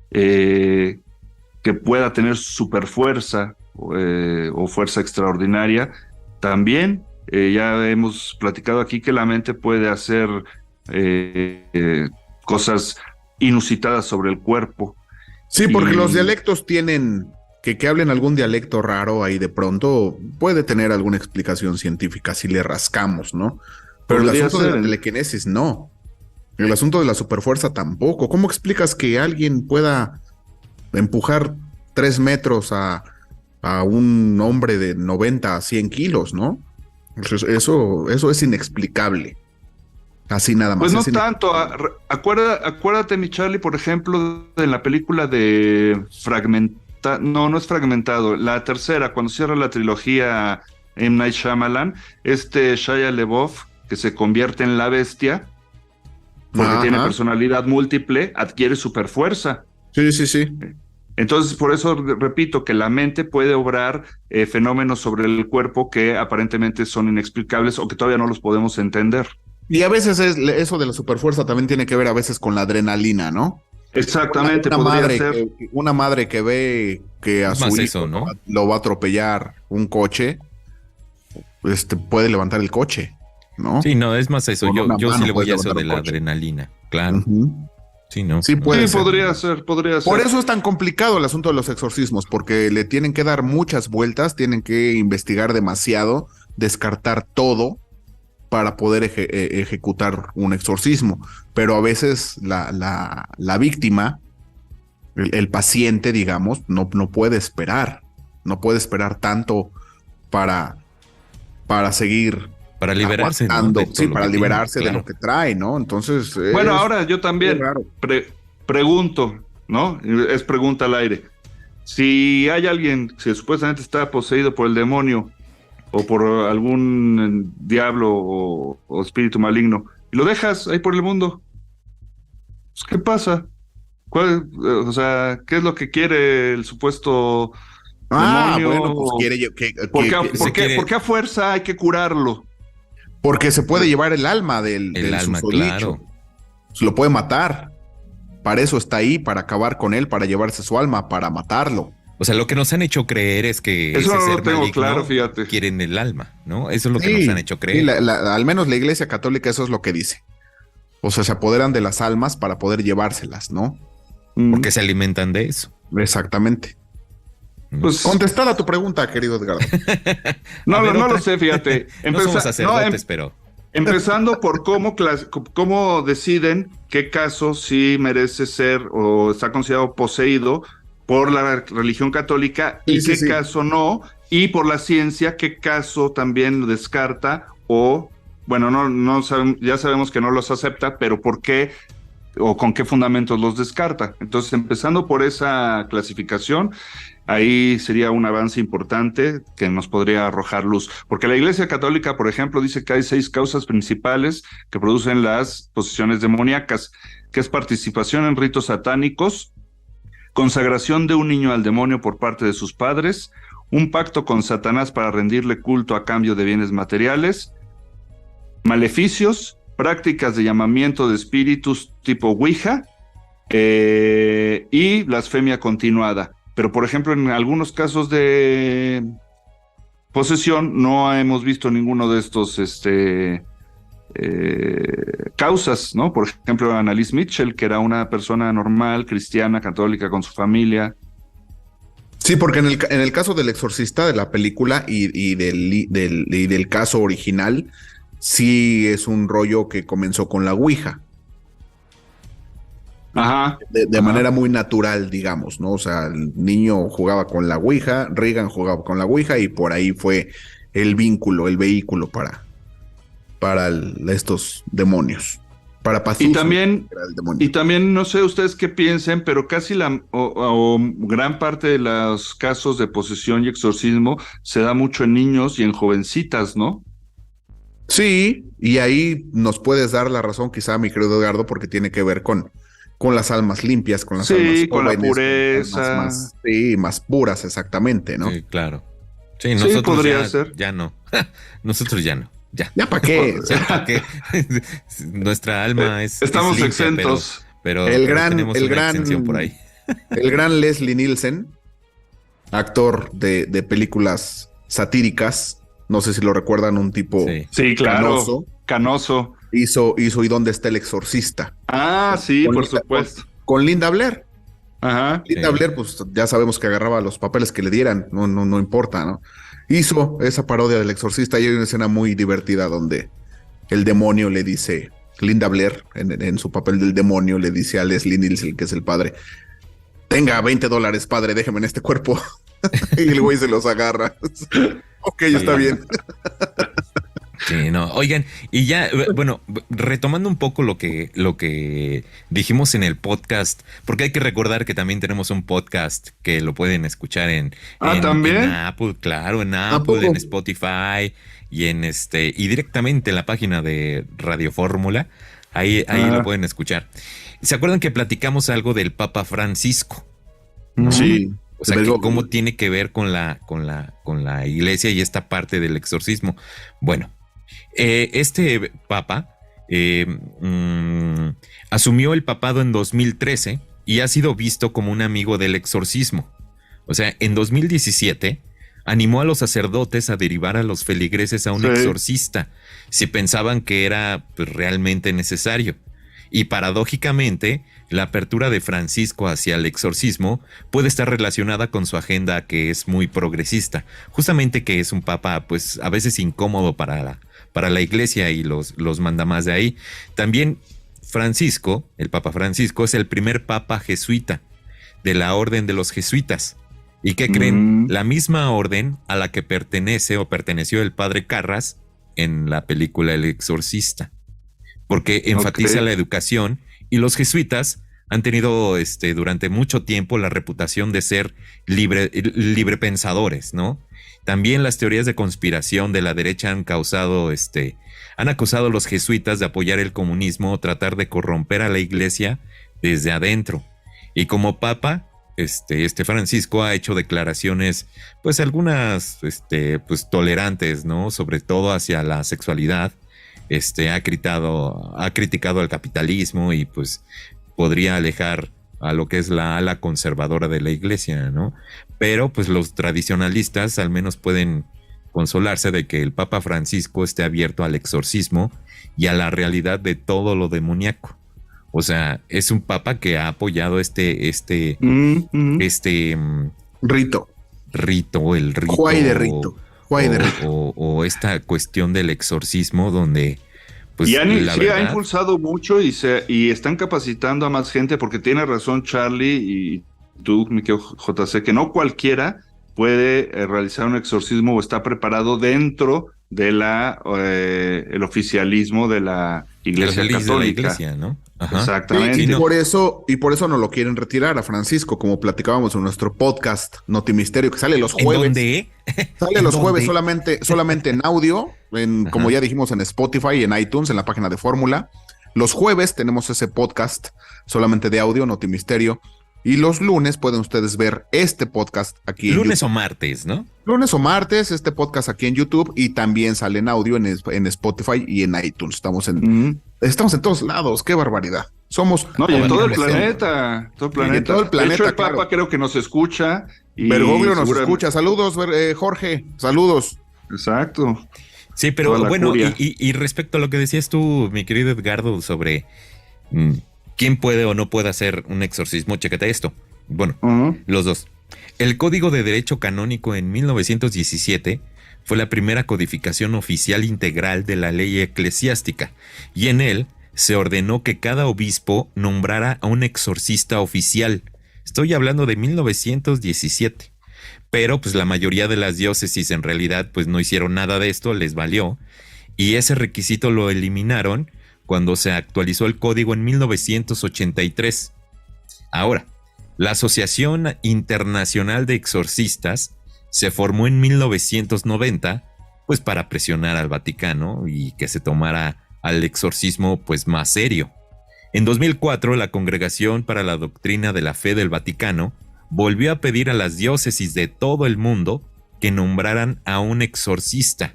Que pueda tener superfuerza o fuerza extraordinaria. También ya hemos platicado aquí que la mente puede hacer cosas inusitadas sobre el cuerpo. Sí, porque los dialectos tienen... Que hablen algún dialecto raro ahí de pronto puede tener alguna explicación científica si le rascamos, ¿no? Pero el asunto de la telequinesis no. El asunto de la superfuerza tampoco. ¿Cómo explicas que alguien pueda empujar 3 metros a un hombre de 90 a 100 kilos, no? Eso es inexplicable. Así nada más. Pues no tanto. Acuérdate, mi Charlie, por ejemplo, de la película de no es Fragmentado. La tercera, cuando cierra la trilogía M. Night Shyamalan, Shia LaBeouf, que se convierte en la bestia, porque tiene personalidad múltiple, adquiere superfuerza. Sí. Entonces, por eso repito que la mente puede obrar fenómenos sobre el cuerpo que aparentemente son inexplicables o que todavía no los podemos entender. Y a veces eso de la superfuerza también tiene que ver a veces con la adrenalina, ¿no? Exactamente, una madre que ve que a su hijo ¿no? lo va a atropellar un coche, puede levantar el coche, ¿no? Sí, no, es más eso. Yo sí le voy a eso de la adrenalina, claro. Sí, ¿no? Sí, podría ser. Por eso es tan complicado el asunto de los exorcismos, porque le tienen que dar muchas vueltas, tienen que investigar demasiado, descartar todo para poder ejecutar un exorcismo. Pero a veces la víctima, el paciente, digamos, no puede esperar. No puede esperar tanto para seguir... Para liberarse, ¿no? Sí, para liberarse de lo que trae, ¿no? Entonces... Bueno, ahora yo también pregunto, ¿no? Es pregunta al aire. Si hay alguien que supuestamente está poseído por el demonio o por algún diablo o espíritu maligno, y lo dejas ahí por el mundo, pues, ¿qué pasa? ¿Qué es lo que quiere el supuesto demonio? Bueno, pues ¿Por qué a fuerza hay que curarlo? Porque se puede llevar el alma del alma, claro. Se lo puede matar. Para eso está ahí, para acabar con él, para llevarse su alma, para matarlo. O sea, lo que nos han hecho creer es que eso ese no ser lo tengo maligno claro, fíjate. Quieren el alma, ¿no? Eso es lo que nos han hecho creer. Sí, al menos la Iglesia Católica eso es lo que dice. O sea, se apoderan de las almas para poder llevárselas, ¿no? Porque se alimentan de eso. Exactamente. Pues contestar a tu pregunta, querido Edgardo. No lo sé, fíjate. No somos sacerdotes, pero... Empezando por cómo deciden qué caso sí merece ser o está considerado poseído por la religión católica y qué caso no, y por la ciencia qué caso también lo descarta o, bueno, ya sabemos que no los acepta, pero por qué o con qué fundamentos los descarta. Entonces, empezando por esa clasificación, ahí sería un avance importante que nos podría arrojar luz. Porque la Iglesia Católica, por ejemplo, dice que hay 6 causas principales que producen las posesiones demoníacas, que es participación en ritos satánicos, consagración de un niño al demonio por parte de sus padres, un pacto con Satanás para rendirle culto a cambio de bienes materiales, maleficios, prácticas de llamamiento de espíritus tipo Ouija y blasfemia continuada. Pero, por ejemplo, en algunos casos de posesión no hemos visto ninguno de estos causas, ¿no? Por ejemplo, Annalise Mitchell, que era una persona normal, cristiana, católica, con su familia. Sí, porque en el caso del exorcista de la película y del caso original, sí es un rollo que comenzó con la Ouija. Ajá. De manera muy natural, digamos, ¿no? O sea, el niño jugaba con la Ouija, Regan jugaba con la Ouija y por ahí fue el vínculo, el vehículo para estos demonios. Para Pazuzu, y también, era el demonio. y también, no sé ustedes qué piensen, pero casi o gran parte de los casos de posesión y exorcismo se da mucho en niños y en jovencitas, ¿no? Sí, y ahí nos puedes dar la razón quizá, mi querido Edgardo, porque tiene que ver con las almas limpias, con las almas jóvenes, con la pureza. Más puras, exactamente, ¿no? Sí, claro. Sí, nosotros podría ser. Ya no. Nosotros ya no. ¿Ya para qué? ¿Para qué? Nuestra alma estamos es limpia, exentos. Pero tenemos una exención por ahí. El gran Leslie Nielsen, actor de películas satíricas, no sé si lo recuerdan, un tipo sí, claro, canoso. Hizo ¿Y dónde está el exorcista? Ah, sí, por supuesto. Con Linda Blair. Ajá. Linda Blair, pues ya sabemos que agarraba los papeles que le dieran, no importa, ¿no? Hizo esa parodia del exorcista y hay una escena muy divertida donde el demonio le dice, Linda Blair, en su papel del demonio, le dice a Leslie Nielsen, que es el padre, tenga $20, padre, déjeme en este cuerpo. Y el güey se los agarra. Ok, está bien. Sí, no, oigan, y ya, bueno, retomando un poco lo que dijimos en el podcast, porque hay que recordar que también tenemos un podcast que lo pueden escuchar ¿también? En Apple, claro, en Apple, en Spotify y y directamente en la página de Radio Fórmula, ahí lo pueden escuchar. ¿Se acuerdan que platicamos algo del Papa Francisco? Sí. O sea, que cómo tiene que ver con la iglesia y esta parte del exorcismo. Bueno, este papa asumió el papado en 2013 y ha sido visto como un amigo del exorcismo. O sea, en 2017 animó a los sacerdotes a derivar a los feligreses a un exorcista si pensaban que era pues, realmente necesario. Y paradójicamente, la apertura de Francisco hacia el exorcismo puede estar relacionada con su agenda que es muy progresista. Justamente que es un papa, pues, a veces incómodo para la iglesia y los mandamás de ahí. También Francisco, el Papa Francisco, es el primer papa jesuita de la orden de los jesuitas. ¿Y qué creen? La misma orden a la que pertenece o perteneció el padre Carras en la película El Exorcista. Porque enfatiza la educación y los jesuitas han tenido durante mucho tiempo la reputación de ser librepensadores, ¿no? También las teorías de conspiración de la derecha han acusado a los jesuitas de apoyar el comunismo o tratar de corromper a la iglesia desde adentro. Y como papa, Francisco ha hecho declaraciones, pues algunas, pues tolerantes, ¿no? Sobre todo hacia la sexualidad. Ha criticado al capitalismo y pues podría alejar a lo que es la ala conservadora de la iglesia, ¿no? Pero pues los tradicionalistas al menos pueden consolarse de que el Papa Francisco esté abierto al exorcismo y a la realidad de todo lo demoníaco. O sea, es un papa que ha apoyado rito, el rito. Juay de rito. O esta cuestión del exorcismo donde pues y la sí, ha verdad, impulsado mucho y están capacitando a más gente, porque tiene razón Charlie y tú, mi querido JC, que no cualquiera puede realizar un exorcismo o está preparado dentro de el oficialismo de la de Iglesia la Católica. iglesia, ¿no? Ajá. Exactamente. Sí, no. Y por eso no lo quieren retirar a Francisco, como platicábamos en nuestro podcast Notimisterio, que sale los ¿En jueves. dónde? Sale ¿En los jueves dónde? solamente en audio, como ya dijimos, en Spotify y en iTunes, en la página de Fórmula. Los jueves tenemos ese podcast solamente de audio, Notimisterio. Y los lunes pueden ustedes ver este podcast aquí Lunes en o martes, ¿no? lunes o martes, este podcast aquí en YouTube, y también sale en audio en Spotify y en iTunes. Estamos en todos lados, qué barbaridad. Somos No, y en todo el omnipresentes. planeta. Todo el planeta. Y en todo el planeta, de hecho, el claro. Papa creo que nos escucha. Y Bergoglio nos seguramente- escucha. Saludos, Jorge. Saludos. Exacto. Sí, pero Toda la bueno, curia. y respecto a lo que decías tú, mi querido Edgardo, sobre quién puede o no puede hacer un exorcismo, chécate esto. Bueno, Ujú. los dos. El Código de Derecho Canónico en 1917 fue la primera codificación oficial integral de la ley eclesiástica, y en él se ordenó que cada obispo nombrara a un exorcista oficial. Estoy hablando de 1917. Pero pues la mayoría de las diócesis en realidad pues no hicieron nada de esto, les valió, y ese requisito lo eliminaron cuando se actualizó el código en 1983. Ahora, la Asociación Internacional de Exorcistas se formó en 1990 pues para presionar al Vaticano y que se tomara al exorcismo pues más serio. En 2004, la Congregación para la Doctrina de la Fe del Vaticano volvió a pedir a las diócesis de todo el mundo que nombraran a un exorcista.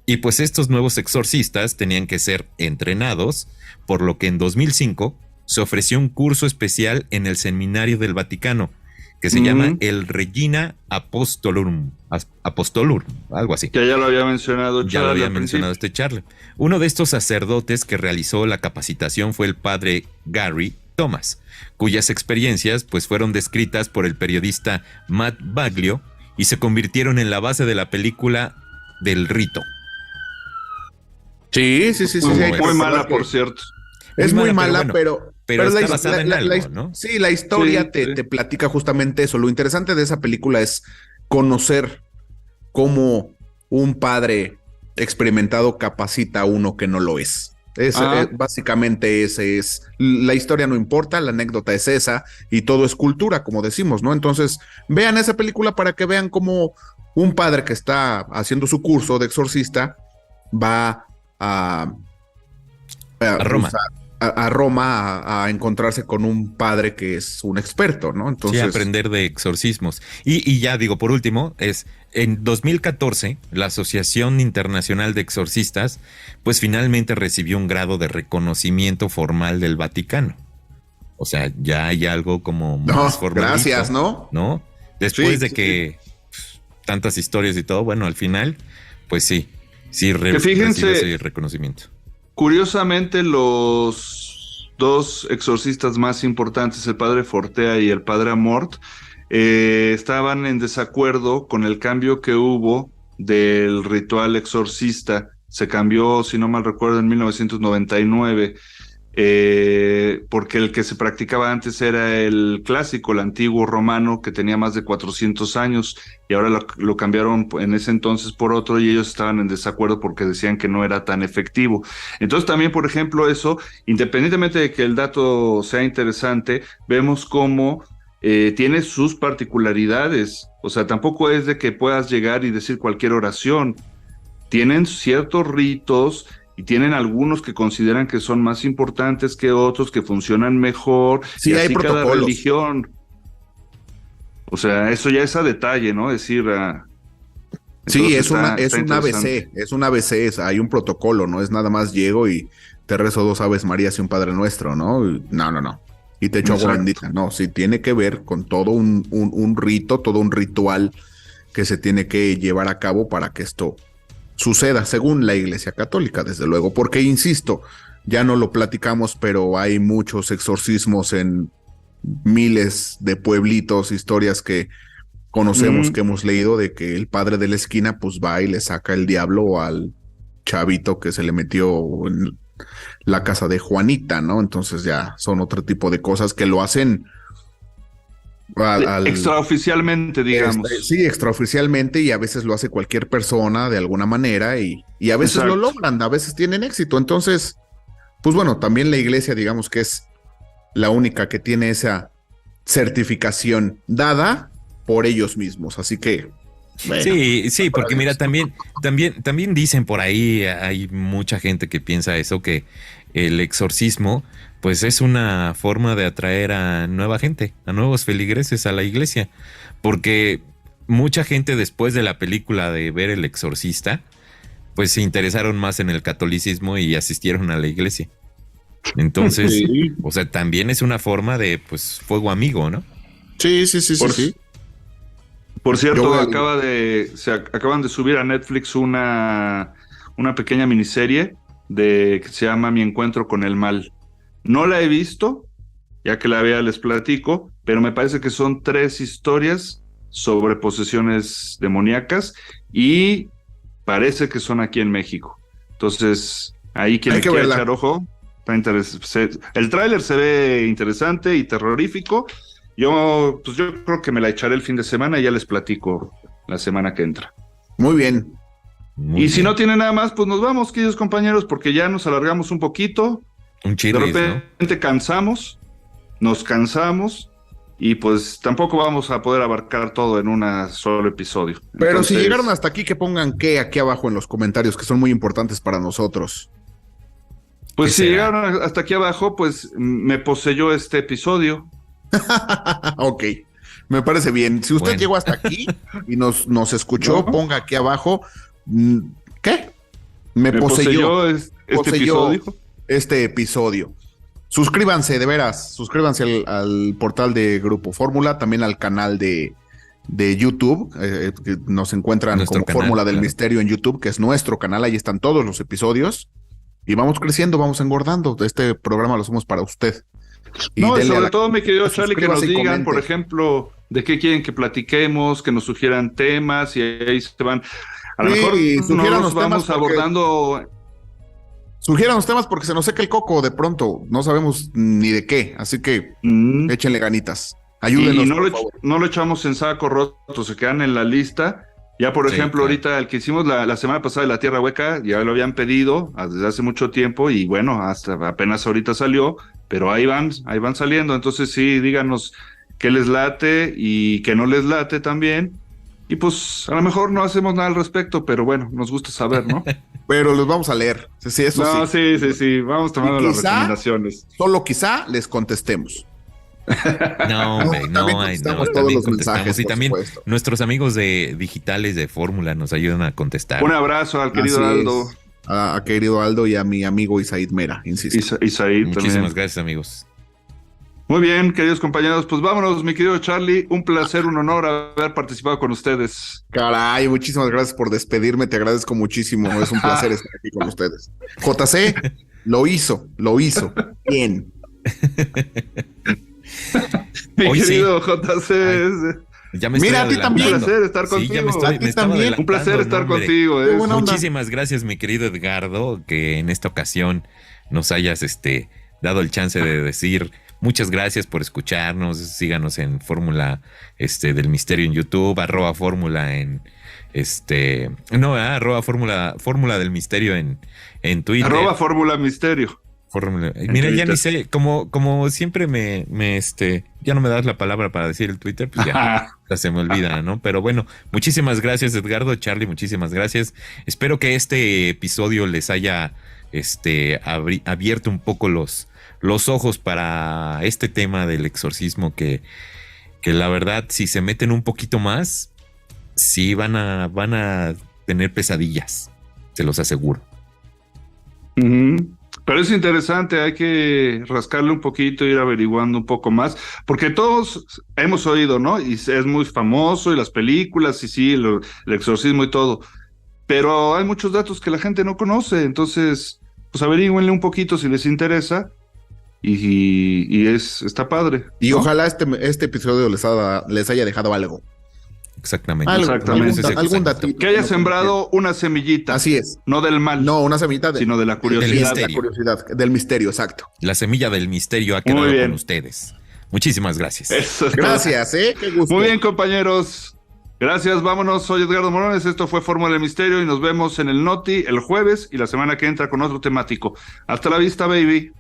Y pues estos nuevos exorcistas tenían que ser entrenados, por lo que en 2005 se ofreció un curso especial en el Seminario del Vaticano, que se llama el Regina Apostolorum, algo así. Que ya lo había mencionado Ya lo Charlie había al mencionado principio. Charlie. Uno de estos sacerdotes que realizó la capacitación fue el padre Gary Thomas, cuyas experiencias pues fueron descritas por el periodista Matt Baglio y se convirtieron en la base de la película del rito. Sí. Muy, hay que muy mala, recordar que por cierto. Es muy mala, mala, bueno, pero está la- basada en la- algo, la- ¿no? Sí, la historia Sí, te platica justamente eso. Lo interesante de esa película es conocer cómo un padre experimentado capacita a uno que no lo es. Básicamente ese es. La historia no importa, la anécdota es esa y todo es cultura, como decimos, ¿no? Entonces, vean esa película para que vean cómo un padre que está haciendo su curso de exorcista va a Roma. a Roma a encontrarse con un padre que es un experto, ¿no? Entonces, Sí, aprender de exorcismos. Y ya digo, por último, en 2014, la Asociación Internacional de Exorcistas, pues finalmente recibió un grado de reconocimiento formal del Vaticano. O sea, ya hay algo como más formalito. gracias, ¿no? ¿No? Después Sí, de sí, que tantas historias y todo, bueno, al final, pues sí, Que fíjense- recibe ese reconocimiento. Curiosamente, los dos exorcistas más importantes, el padre Fortea y el padre Amort, estaban en desacuerdo con el cambio que hubo del ritual exorcista. Se cambió, si no mal recuerdo, en 1999, porque el que se practicaba antes era el clásico, el antiguo romano, que tenía más de 400 años, y ahora lo cambiaron en ese entonces por otro, y ellos estaban en desacuerdo porque decían que no era tan efectivo. Entonces también, por ejemplo, eso, independientemente de que el dato sea interesante, vemos cómo tiene sus particularidades. O sea, tampoco es de que puedas llegar y decir cualquier oración. Tienen ciertos ritos y tienen algunos que consideran que son más importantes que otros, que funcionan mejor. Sí, y hay así cada protocolos. religión. O sea, eso ya es a detalle, ¿no? Decir... Sí, entonces es un interesante. ABC, hay un protocolo, no es nada más llego y te rezo 2 Aves Marías y un Padre Nuestro, ¿no? No. Y te echo agua Exacto. bendita, no, sí tiene que ver con todo un rito, todo un ritual que se tiene que llevar a cabo para que esto suceda, según la Iglesia Católica, desde luego, porque insisto, ya no lo platicamos, pero hay muchos exorcismos en miles de pueblitos, historias que conocemos, que hemos leído, de que el padre de la esquina pues va y le saca el diablo al chavito que se le metió la casa de Juanita, ¿no? Entonces ya son otro tipo de cosas que lo hacen extraoficialmente, digamos. Sí, extraoficialmente, y a veces lo hace cualquier persona de alguna manera y a veces Exacto. lo logran, a veces tienen éxito. Entonces, pues bueno, también la iglesia, digamos que es la única que tiene esa certificación dada por ellos mismos. Así que, bueno, Sí, porque mira, también dicen por ahí, hay mucha gente que piensa eso, que el exorcismo, pues es una forma de atraer a nueva gente, a nuevos feligreses a la iglesia, porque mucha gente después de la película de ver El Exorcista, pues se interesaron más en el catolicismo y asistieron a la iglesia. Entonces, Sí. o sea, también es una forma de, pues, fuego amigo, ¿no? sí. Por cierto, Yo- acaban de subir a Netflix una pequeña miniserie que se llama Mi Encuentro con el Mal. No la he visto, ya que la vea les platico, pero me parece que son 3 historias sobre posesiones demoníacas y parece que son aquí en México. Entonces, ahí quien Hay le que quiera verla. echar ojo, el tráiler se ve interesante y terrorífico. Yo creo que me la echaré el fin de semana y ya les platico la semana que entra. Muy bien. Muy Y si bien. no tiene nada más, pues nos vamos, queridos compañeros, porque ya nos alargamos un poquito. Un De chirris, ¿no? repente nos cansamos y pues tampoco vamos a poder abarcar todo en un solo episodio. Pero Entonces, si llegaron hasta aquí, que pongan qué aquí abajo en los comentarios, que son muy importantes para nosotros. pues ¿qué si será? llegaron hasta aquí abajo, pues me poseyó este episodio. Ok, me parece bien. Si usted Bueno. llegó hasta aquí y nos escuchó, No. ponga aquí abajo, ¿qué? Me Me poseyó poseyó este poseyó episodio. este episodio. Suscríbanse, de veras, suscríbanse al portal de Grupo Fórmula, también al canal de YouTube, que nos encuentran Nuestro como canal, Fórmula del claro. Misterio en YouTube, que es nuestro canal, ahí están todos los episodios, y vamos creciendo, vamos engordando. Este programa lo hacemos para usted. Y No, y denle a sobre la- todo, mi querido Charlie, que nos suscríbase y digan, por comente. ejemplo, de qué quieren que platiquemos, que nos sugieran temas y ahí se van. A lo Sí, mejor no sugiéranos los vamos temas porque- abordando. Sugieran los temas porque se nos seca el coco de pronto, no sabemos ni de qué, así que échenle ganitas. Ayúdenos, Y no por lo, favor. no lo echamos en saco roto, se quedan en la lista. Ya, por Sí, ejemplo, claro. ahorita el que hicimos la semana pasada de la Tierra Hueca, ya lo habían pedido desde hace mucho tiempo y bueno, hasta apenas ahorita salió, pero ahí van saliendo. Entonces sí, díganos qué les late y qué no les late también. Y pues a lo mejor no hacemos nada al respecto, pero bueno, nos gusta saber, ¿no? Pero los vamos a leer. Sí, eso No, sí. sí, vamos tomando Y las quizá- recomendaciones. Solo quizá les contestemos. No, hombre, También no, contestamos todos también los contestamos. mensajes, Y por también supuesto. nuestros amigos digitales de Fórmula nos ayudan a contestar. Un abrazo al querido Así Aldo es. A querido Aldo y a mi amigo Isaid Mera, insisto. y Said Muchísimas también. gracias, amigos. Muy bien, queridos compañeros, pues vámonos, mi querido Charlie. Un placer, un honor haber participado con ustedes. Caray, muchísimas gracias por despedirme, te agradezco muchísimo, es un placer estar aquí con ustedes. JC lo hizo, bien. Mi Hoy sí. querido JC, Ya me Mira, estoy a ti también. adelantando. Un placer estar Sí, ya me, contigo. A ti me estaba también. adelantando, un placer estar no, hombre. contigo. Qué buena onda. Muchísimas gracias, mi querido Edgardo, que en esta ocasión nos hayas dado el chance de decir muchas gracias por escucharnos. Síganos en Fórmula del Misterio en YouTube, @Fórmula en Fórmula del Misterio en Twitter. @Fórmula Misterio. Mira, ya Twitter. ni sé, como siempre ya no me das la palabra para decir el Twitter, pues ya se me olvida, ¿no? Pero bueno, muchísimas gracias, Edgardo, Charlie, muchísimas gracias. Espero que este episodio les haya abierto un poco los ojos para este tema del exorcismo que la verdad, si se meten un poquito más, sí van a tener pesadillas, se los aseguro. Ujú. Pero es interesante, hay que rascarle un poquito, ir averiguando un poco más, porque todos hemos oído, ¿no? Y es muy famoso, y las películas, y sí, el exorcismo y todo, pero hay muchos datos que la gente no conoce, entonces, pues averigüenle un poquito si les interesa, y está padre, Y ¿no? ojalá este episodio les haya dejado algo. Exactamente. Algún datito. Que haya sembrado una semillita. Así es. No del mal. No, una semillita sino de la curiosidad. Del misterio, exacto. La semilla del misterio ha quedado con ustedes. Muchísimas gracias. Gracias, qué gusto. Muy bien, compañeros. Gracias, vámonos. Soy Edgardo Morones. Esto fue Fórmula del Misterio y nos vemos en el Noti el jueves y la semana que entra con otro temático. Hasta la vista, baby.